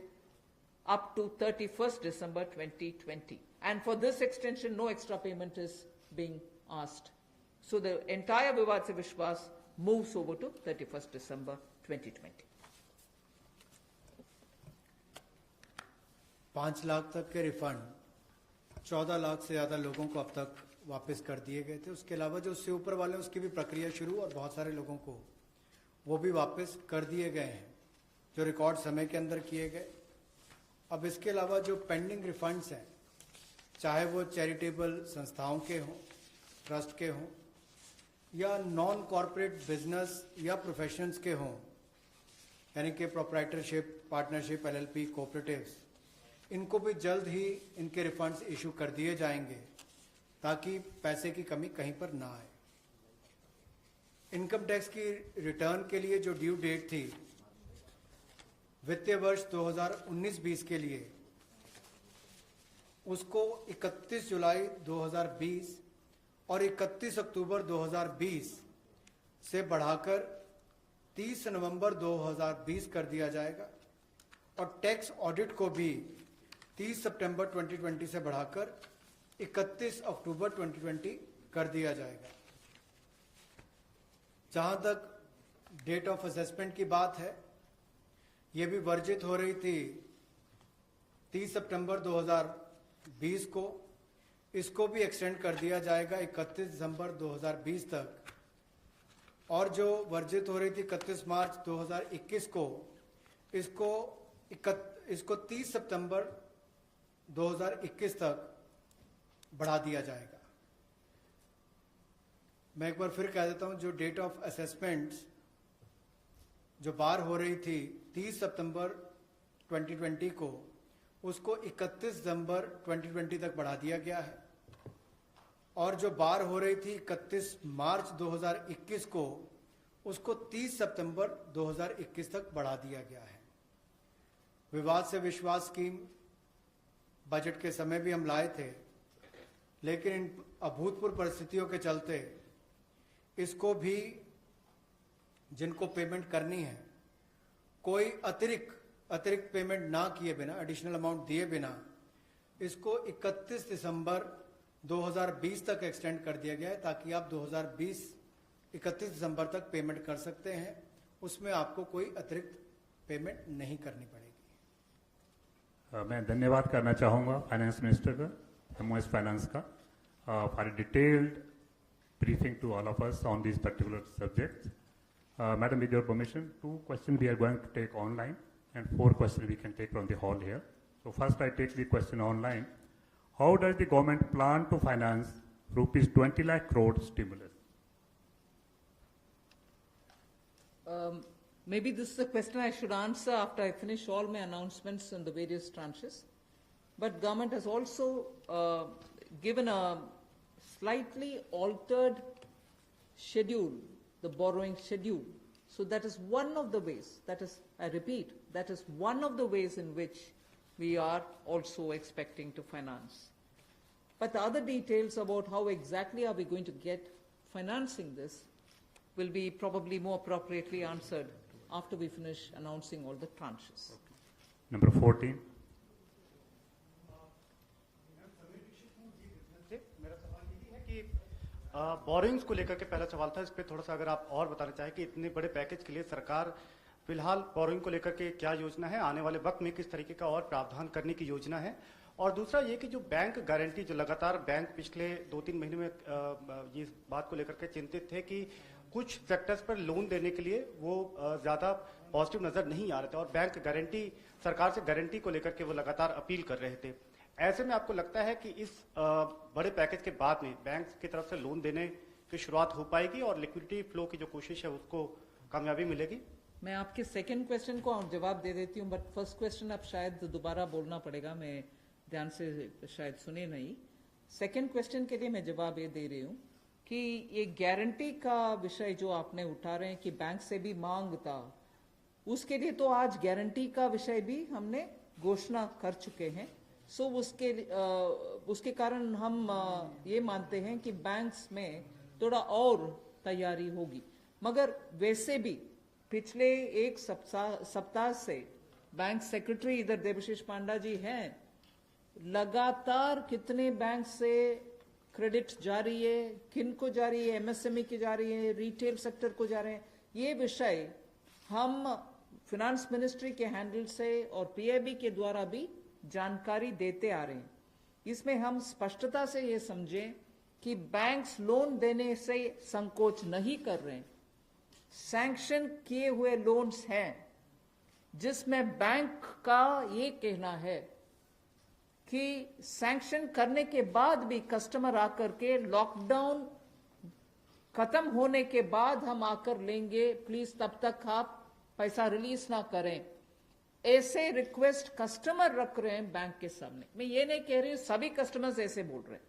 Speaker 2: up to 31st December 2020. And for this extension, no extra payment is being asked. So the entire Vivad Se Vishwas moves over to 31st December 2020.
Speaker 1: 5 lakh तक के refund 14 lakh से ज़्यादा लोगों को अब तक वापस कर दिए गए थे। उसके अलावा जो उससे ऊपर वाले उसकी भी प्रक्रिया शुरू, और बहुत सारे लोगों को वो भी वापस कर दिए गए हैं जो रिकॉर्ड समय के अंदर किए गए। अब इसके अलावा जो पेंडिंग रिफंड्स हैं, चाहे वो चैरिटेबल संस्थाओं के हों, ट्रस्ट के हों, या नॉन कॉरपोरेट बिजनेस या प्रोफेशंस के हों, यानी कि प्रोप्राइटरशिप, पार्टनरशिप, एलएलपी, कोऑपरेटिव्स, इनको भी जल्द ही इनके रिफंड्स इशू कर दिए जाएंगे ताकि पैसे की कमी कहीं पर ना आए। इनकम टैक्स की रिटर्न के लिए जो ड्यू डेट थी वित्तीय वर्ष 2019-20 के लिए, उसको 31 जुलाई 2020 और 31 अक्टूबर 2020 से बढ़ाकर 30 नवंबर 2020 कर दिया जाएगा, और टैक्स ऑडिट को भी 30 सितंबर 2020 से बढ़ाकर 31 अक्टूबर 2020 कर दिया जाएगा। जहां तक डेट ऑफ असेसमेंट की बात है, ये भी वर्जित हो रही थी 30 सितंबर 2020 को, इसको भी एक्सटेंड कर दिया जाएगा 31 दिसंबर 2020 तक, और जो वर्जित हो रही थी 31 मार्च 2021 को, इसको 30 सितंबर 2021 तक बढ़ा दिया जाएगा। मैं एक बार फिर कह देता हूं, जो डेट ऑफ असेसमेंट्स जो बार हो रही थी 30 सितंबर 2020 को, उसको 31 दिसंबर 2020 तक बढ़ा दिया गया है, और जो बार हो रही थी 31 मार्च 2021 को, उसको 30 सितंबर 2021 तक बढ़ा दिया गया है। विवाद से विश्वास स्कीम बजट के समय भी हम लाए थे, लेकिन इन अभूतपूर्व परिस्थितियों के चलते इसको भी, जिनको पेमेंट करनी है, कोई अतिरिक्त पेमेंट ना किए बिना, एडिशनल अमाउंट दिए बिना, इसको 31 दिसंबर 2020 तक एक्सटेंड कर दिया गया है, ताकि आप 2020 31 दिसंबर तक पेमेंट कर सकते हैं। उसमें आपको कोई अतिरिक्त पेमेंट नहीं करनी पड़ेगी।
Speaker 4: मैं धन्यवाद करना चाहूँगा फाइनेंस मिनिस्टर का, एमओएस फाइनेंस का, for detailed briefing to all of us on these particular subjects. Madam, with your permission, 2 questions we are going to take online and 4 questions we can take from the hall here. So first I take the question online. How does the government plan to finance rupees 20 lakh crore stimulus?
Speaker 2: Maybe this is a question I should answer after I finish all my announcements on the various tranches. But government has also given a slightly altered schedule, the borrowing schedule. So that is one of the ways, that is, I repeat, that is one of the ways in which we are also expecting to finance. But the other details about how exactly are we going to get financing this will be probably more appropriately answered after we finish announcing all the tranches.
Speaker 4: Number 14.
Speaker 5: Borings को लेकर के पहला सवाल था, इस पे थोड़ा सा अगर आप और बताना चाहें कि इतने बड़े पैकेज के लिए सरकार फिलहाल बोरिंग को लेकर के क्या योजना है, आने वाले वक्त में किस तरीके का और प्रावधान करने की योजना है, और दूसरा ये कि जो बैंक गारंटी, जो लगातार बैंक पिछले 2-3 महीने में ये बात को लेकर के चिंतित थे कि कुछ सेक्टर्स पर लोन देने के लिए वो ज्यादा पॉजिटिव नजर नहीं आ रहे थे, और बैंक गारंटी, सरकार से गारंटी को लेकर के वो लगातार अपील कर रहे थे। ऐसे में आपको लगता है कि इस बड़े पैकेज के बाद में बैंक की तरफ से लोन देने की शुरुआत हो पाएगी और लिक्विडिटी फ्लो की जो कोशिश है उसको कामयाबी मिलेगी?
Speaker 2: मैं आपके सेकंड क्वेश्चन को जवाब दे देती हूँ, बट फर्स्ट क्वेश्चन अब शायद दोबारा बोलना पड़ेगा, मैं ध्यान से शायद सुने नहीं। सेकंड क्वेश्चन के लिए मैं जवाब ये दे रही हूँ कि ये गारंटी का विषय जो आपने उठा रहे हैं कि बैंक से भी मांग था, उसके लिए तो आज गारंटी का विषय भी हमने घोषणा कर चुके हैं। सो उसके कारण हम ये मानते हैं कि बैंक्स में थोड़ा और तैयारी होगी, मगर वैसे भी पिछले एक सप्ताह से बैंक सेक्रेटरी इधर देवशीष पांडा जी हैं, लगातार कितने बैंक से क्रेडिट जा रही है, किन को जा रही है, एमएसएमई की जा रही है, रिटेल सेक्टर को जा रहे हैं, ये विषय हम फिनेंस मिनिस्ट्री के हैंडल से और पीआईबी के द्वारा भी जानकारी देते आ रहे हैं। इसमें हम स्पष्टता से ये समझें कि बैंक्स लोन देने से संकोच नहीं कर रहे हैं। सैंक्शन किए हुए लोन्स हैं जिसमें बैंक का ये कहना है कि सैंक्शन करने के बाद भी कस्टमर आकर के लॉकडाउन खत्म होने के बाद हम आकर लेंगे, प्लीज तब तक आप पैसा रिलीज ना करें। ऐसे रिक्वेस्ट कस्टमर रख रहे हैं बैंक के सामने। मैं ये नहीं कह रही हूं सभी कस्टमर्स ऐसे बोल रहे हैं,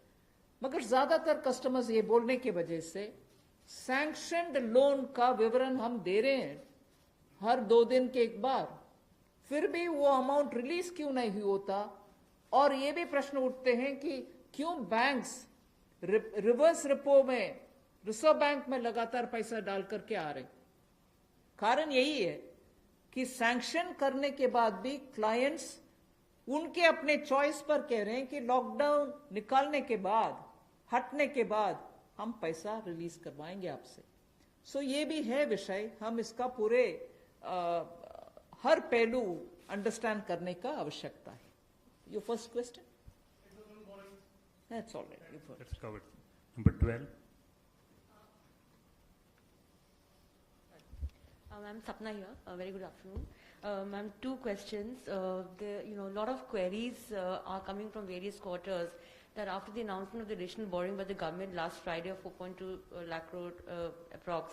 Speaker 2: मगर ज्यादातर कस्टमर्स ये बोलने की वजह से सैंक्शनड लोन का विवरण हम दे रहे हैं हर 2 दिन के एक बार, फिर भी वो अमाउंट रिलीज क्यों नहीं होता। और ये भी प्रश्न उठते हैं कि क्यों बैंक्स रिवर्स रिपो में, रिजर्व बैंक में लगातार पैसा डाल करके आ रहे। कारण यही है कि सैंक्शन करने के बाद भी क्लाइंट्स उनके अपने चॉइस पर कह रहे हैं कि लॉकडाउन निकालने के बाद, हटने के बाद हम पैसा रिलीज करवाएंगे आपसे। सो ये भी है विषय, हम इसका पूरे हर पहलू अंडरस्टैंड करने का आवश्यकता है। Your first question? That's all right, you've heard.
Speaker 4: That's covered. Number 12.
Speaker 6: I'm Sapna here. Very good afternoon. Ma'am, two questions. A lot of queries are coming from various quarters that after the announcement of the additional borrowing by the government last Friday of 4.2 lakh crore approx,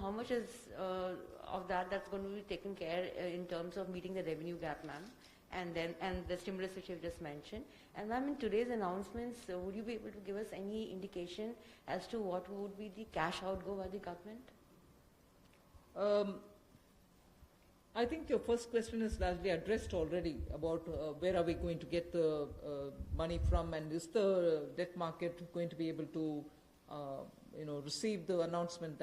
Speaker 6: how much is of that's going to be taken care in terms of meeting the revenue gap, ma'am, and the stimulus which you've just mentioned. And ma'am, in today's announcements, would you be able to give us any indication as to what would be the cash outgo by the government?
Speaker 2: I think your first question is largely addressed already about where are we going to get the money from, and is the debt market going to be able to receive the announcement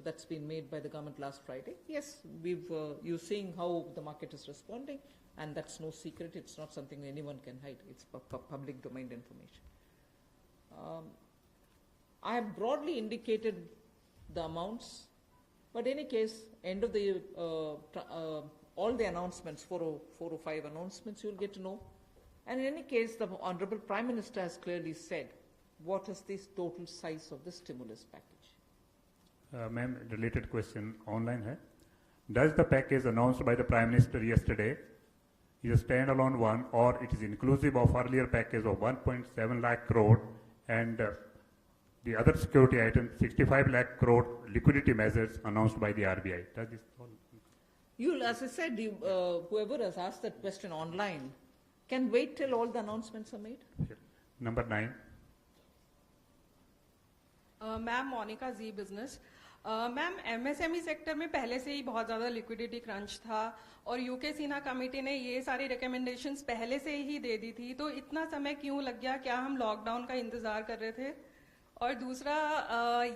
Speaker 2: that's been made by the government last Friday? Yes, you're seeing how the market is responding, and that's no secret. It's not something anyone can hide. It's public domain information. I have broadly indicated the amounts. But in any case, end of the all the announcements, 4 or 5 announcements, you'll get to know. And in any case, the Honorable Prime Minister has clearly said what is the total size of the stimulus package.
Speaker 4: Ma'am, related question online hai. Does the package announced by the Prime Minister yesterday is a standalone one, or it is inclusive of earlier package of 1.7 lakh crore and the other security items, 65 lakh crore liquidity measures announced by the RBI? Does this all?
Speaker 2: As I said, whoever has asked that question online can wait till all the announcements are made.
Speaker 4: Number 9.
Speaker 7: Ma'am Monica ji business ma'am MSME sector में पहले से ही बहुत ज़्यादा liquidity crunch था और UK Sinha committee ने ये सारी रिकमेंडेशंस पहले से ही दे दी थी, तो इतना समय क्यों लग गया? क्या हम लॉकडाउन का इंतज़ार कर रहे थे? और दूसरा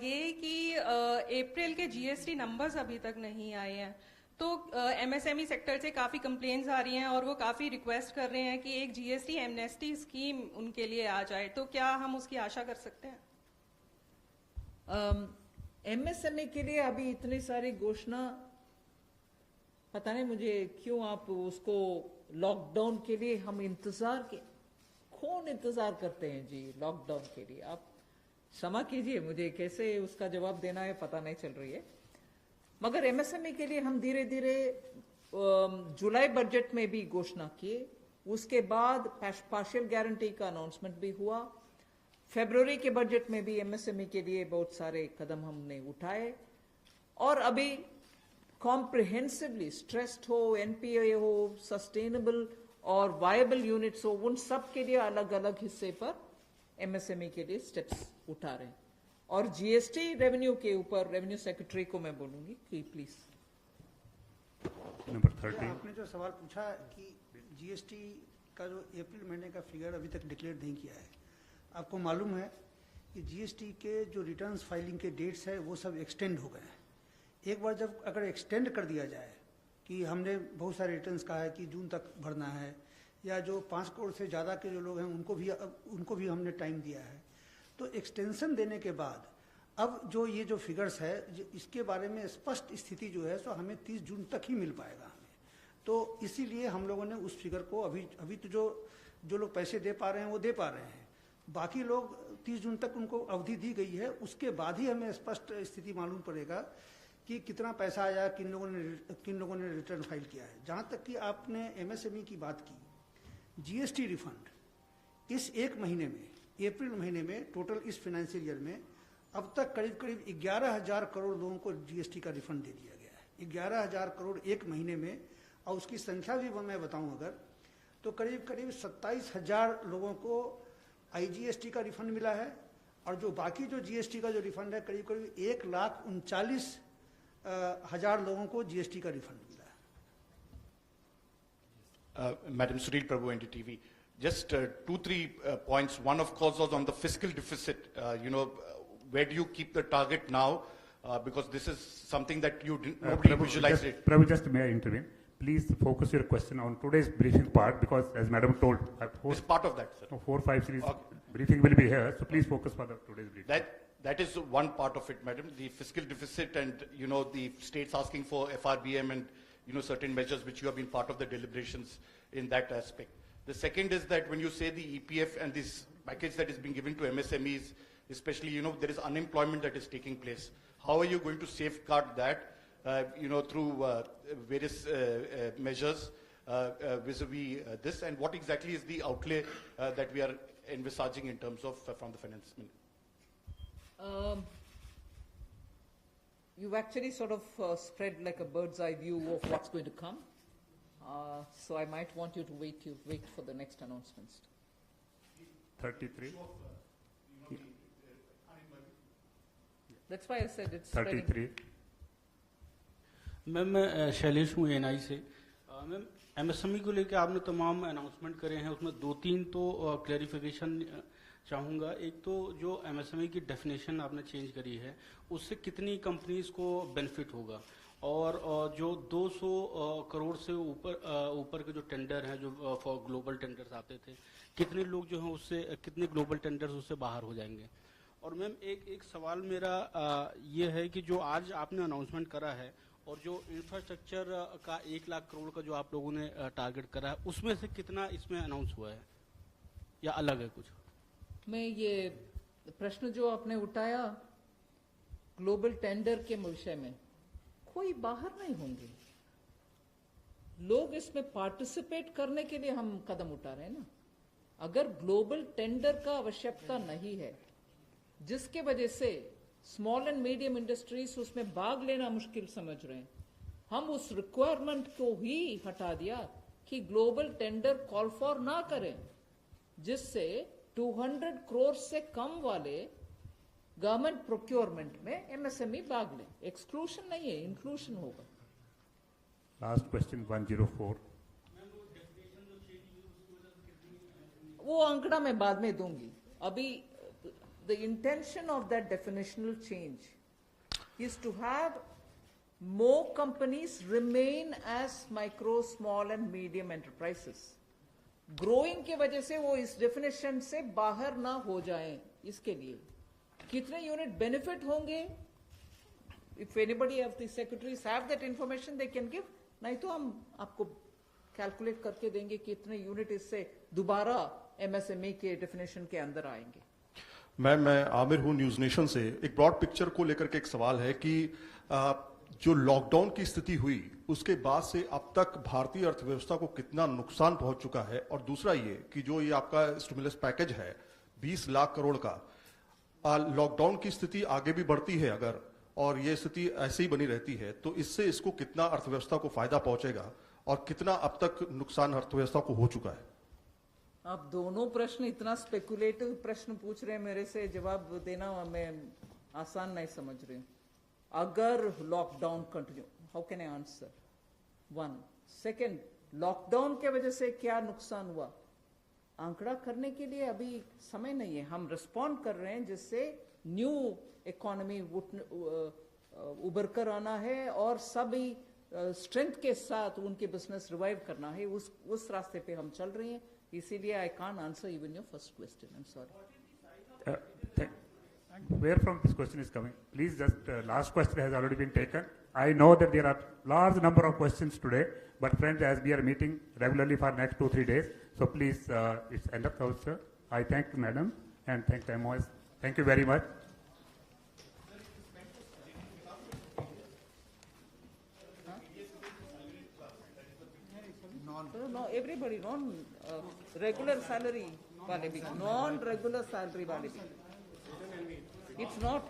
Speaker 7: ये कि अप्रैल के जीएसटी नंबर्स अभी तक नहीं आए हैं, तो एमएसएमई सेक्टर से काफ़ी कंप्लेंट्स आ रही हैं और वो काफ़ी रिक्वेस्ट कर रहे हैं कि एक जीएसटी एमनेस्टी स्कीम उनके लिए आ जाए, तो क्या हम उसकी आशा कर सकते हैं?
Speaker 2: एमएसएमई के लिए अभी इतनी सारी घोषणा, पता नहीं मुझे क्यों आप उसको लॉकडाउन के लिए हम कौन इंतजार करते हैं जी लॉकडाउन के लिए? आप क्षमा कीजिए, मुझे कैसे उसका जवाब देना है पता नहीं चल रही है। मगर एमएसएमई के लिए हम धीरे धीरे जुलाई बजट में भी घोषणा किए, उसके बाद पार्शियल गारंटी का अनाउंसमेंट भी हुआ, फरवरी के बजट में भी एमएसएमई के लिए बहुत सारे कदम हमने उठाए, और अभी कॉम्प्रिहेंसिवली स्ट्रेस्ड हो, एनपीए हो, सस्टेनेबल और वायबल यूनिट्स हो, उन सब के लिए अलग अलग हिस्से पर एमएसएमई के लिए स्टेप्स उठा रहे हैं। और जीएसटी रेवेन्यू के ऊपर रेवेन्यू सेक्रेटरी को मैं बोलूंगी कि प्लीज।
Speaker 4: नंबर 30।
Speaker 8: आपने जो सवाल पूछा कि जीएसटी का जो अप्रैल महीने का फिगर अभी तक डिक्लेयर नहीं किया है, आपको मालूम है कि जीएसटी के जो रिटर्न्स फाइलिंग के डेट्स है वो सब एक्सटेंड हो गए हैं। एक बार जब अगर एक्सटेंड कर दिया जाए कि हमने बहुत सारे रिटर्न्स कहा है कि जून तक भरना है, या जो 5 करोड़ से ज़्यादा के जो लोग हैं उनको भी हमने टाइम दिया है, तो एक्सटेंशन देने के बाद अब जो ये जो फिगर्स है इसके बारे में स्पष्ट स्थिति जो है सो हमें 30 जून तक ही मिल पाएगा हमें। तो इसीलिए हम लोगों ने उस फिगर को अभी तो जो लोग पैसे दे पा रहे हैं वो दे पा रहे हैं, बाकी लोग 30 जून तक उनको अवधि दी गई है, उसके बाद ही हमें स्पष्ट स्थिति मालूम पड़ेगा कि कितना पैसा आया, किन लोगों ने रिटर्न फाइल किया है। जहाँ तक कि आपने एमएसएमई की बात की, जीएसटी रिफंड इस एक महीने में, अप्रैल महीने में टोटल इस फाइनेंशियल ईयर में अब तक करीब 11,000 करोड़ लोगों को जीएसटी का रिफंड दे दिया गया है। 11,000 करोड़ एक महीने में, और उसकी संख्या भी मैं बताऊं अगर तो करीब 27,000 लोगों को आईजीएसटी का रिफंड मिला है, और जो बाकी जो जीएसटी का जो रिफंड है करीब 1,39,000 लोगों को जीएसटी का रिफंड मिला है।
Speaker 9: Madam Sunil Prabhu, NDTV. Just 2-3 points. One, of course, was on the fiscal deficit. Where do you keep the target now? Because this is something that nobody visualized it.
Speaker 4: Prabhu, just may I intervene? Please focus your question on today's briefing part, because as Madam told,
Speaker 9: It's part of that, sir.
Speaker 4: 4-5 series
Speaker 9: Okay.
Speaker 4: briefing will be here, so please focus for today's briefing.
Speaker 9: That is one part of it, madam. The fiscal deficit and, the states asking for FRBM and, certain measures which you have been part of the deliberations in that aspect. The second is that when you say the EPF and this package that is being given to MSMEs, especially, you know, there is unemployment that is taking place. How are you going to safeguard that, you know, through various measures vis-a-vis this, and what exactly is the outlay that we are envisaging in terms of from the finance minister?
Speaker 2: You've actually sort of spread like a bird's eye view of what's going to come. So I might want you to wait for the next announcements.
Speaker 4: 33.
Speaker 2: That's why I said it's spreading.
Speaker 4: 33.
Speaker 10: Ma'am मैं शैलेश हूँ NI से। Ma'am MSME को लेकर आपने तमाम announcement करे हैं, उसमें 2-3 तो क्लैरिफिकेशन चाहूँगा। एक तो जो एमएसएमई की डेफिनेशन आपने चेंज करी है, उससे कितनी कंपनीज को बेनिफिट होगा, और जो 200 करोड़ से ऊपर के जो टेंडर हैं, जो फॉर ग्लोबल टेंडर्स आते थे, कितने लोग जो हैं उससे, कितने ग्लोबल टेंडर्स उससे बाहर हो जाएंगे। और मैम एक सवाल मेरा ये है कि जो आज आपने अनाउंसमेंट करा है और जो इंफ्रास्ट्रक्चर का 1 लाख करोड़ का जो आप लोगों ने टारगेट करा है, उसमें से कितना इसमें अनाउंस हुआ है या अलग है कुछ?
Speaker 2: मैं ये प्रश्न जो आपने उठाया ग्लोबल टेंडर के विषय में, कोई बाहर नहीं होंगे लोग, इसमें पार्टिसिपेट करने के लिए हम कदम उठा रहे हैं ना। अगर ग्लोबल टेंडर का आवश्यकता नहीं है, जिसके वजह से स्मॉल एंड मीडियम इंडस्ट्रीज उसमें भाग लेना मुश्किल समझ रहे हैं, हम उस रिक्वायरमेंट को ही हटा दिया कि ग्लोबल टेंडर कॉल फॉर ना करें, जिससे 200 करोड़ से कम वाले गवर्नमेंट प्रोक्योरमेंट में एमएसएमई भाग लें। एक्सक्लूशन नहीं है, इंक्लूशन होगा।
Speaker 4: Last question 104।
Speaker 2: वो आंकड़ा मैं बाद में दूंगी। अभी the intention of that definitional change is to have more companies remain as micro, small and medium enterprises. Growing के वजह से वो इस definition से बाहर ना हो जाएं, इसके लिए कितने यूनिट बेनिफिट होंगे, if anybody of the secretaries have that information they can give, नहीं तो हम आपको कैलकुलेट करके देंगे कितने यूनिट इससे दोबारा एमएसएमई के डेफिनेशन के अंदर आएंगे।
Speaker 11: मैं आमिर हूं न्यूज नेशन से। एक ब्रॉड पिक्चर को लेकर के एक सवाल है कि जो लॉकडाउन की स्थिति हुई उसके बाद से अब तक भारतीय अर्थव्यवस्था को कितना नुकसान पहुंच चुका है, और दूसरा ये कि जो ये आपका स्टिमुलस पैकेज है 20 लाख करोड़ का, लॉकडाउन की स्थिति आगे भी बढ़ती है अगर, और ये स्थिति ऐसे ही बनी रहती है, तो इससे इसको कितना अर्थव्यवस्था को फायदा पहुंचेगा और कितना अब तक नुकसान अर्थव्यवस्था को हो चुका है?
Speaker 2: आप दोनों प्रश्न इतना स्पेकुलेटिव प्रश्न पूछ रहे हैं मेरे से, जवाब देना मैं आसान नहीं समझ रही हूँ। अगर lockdown continue, how can I answer? 1 second, lockdown के वजह से क्या नुकसान हुआ, आंकड़ा करने के लिए अभी समय नहीं है। हम रिस्पॉन्ड कर रहे हैं जिससे न्यू इकोनॉमी उभर कर आना है और सभी स्ट्रेंथ के साथ उनके बिजनेस रिवाइव करना है, उस रास्ते पे हम चल रहे हैं। इसीलिए I can't answer even your first question. I'm sorry.
Speaker 4: Where from this question is coming? Please, just last question has already been taken. I know that there are large number of questions today, but friends, as we are meeting regularly for next 2-3 days, so please, it's end of house, sir. I thank Madam and thank MOS. Thank you very much.
Speaker 2: No, everybody, regular salary वाले भी, non-regular salary वाले भी. It's not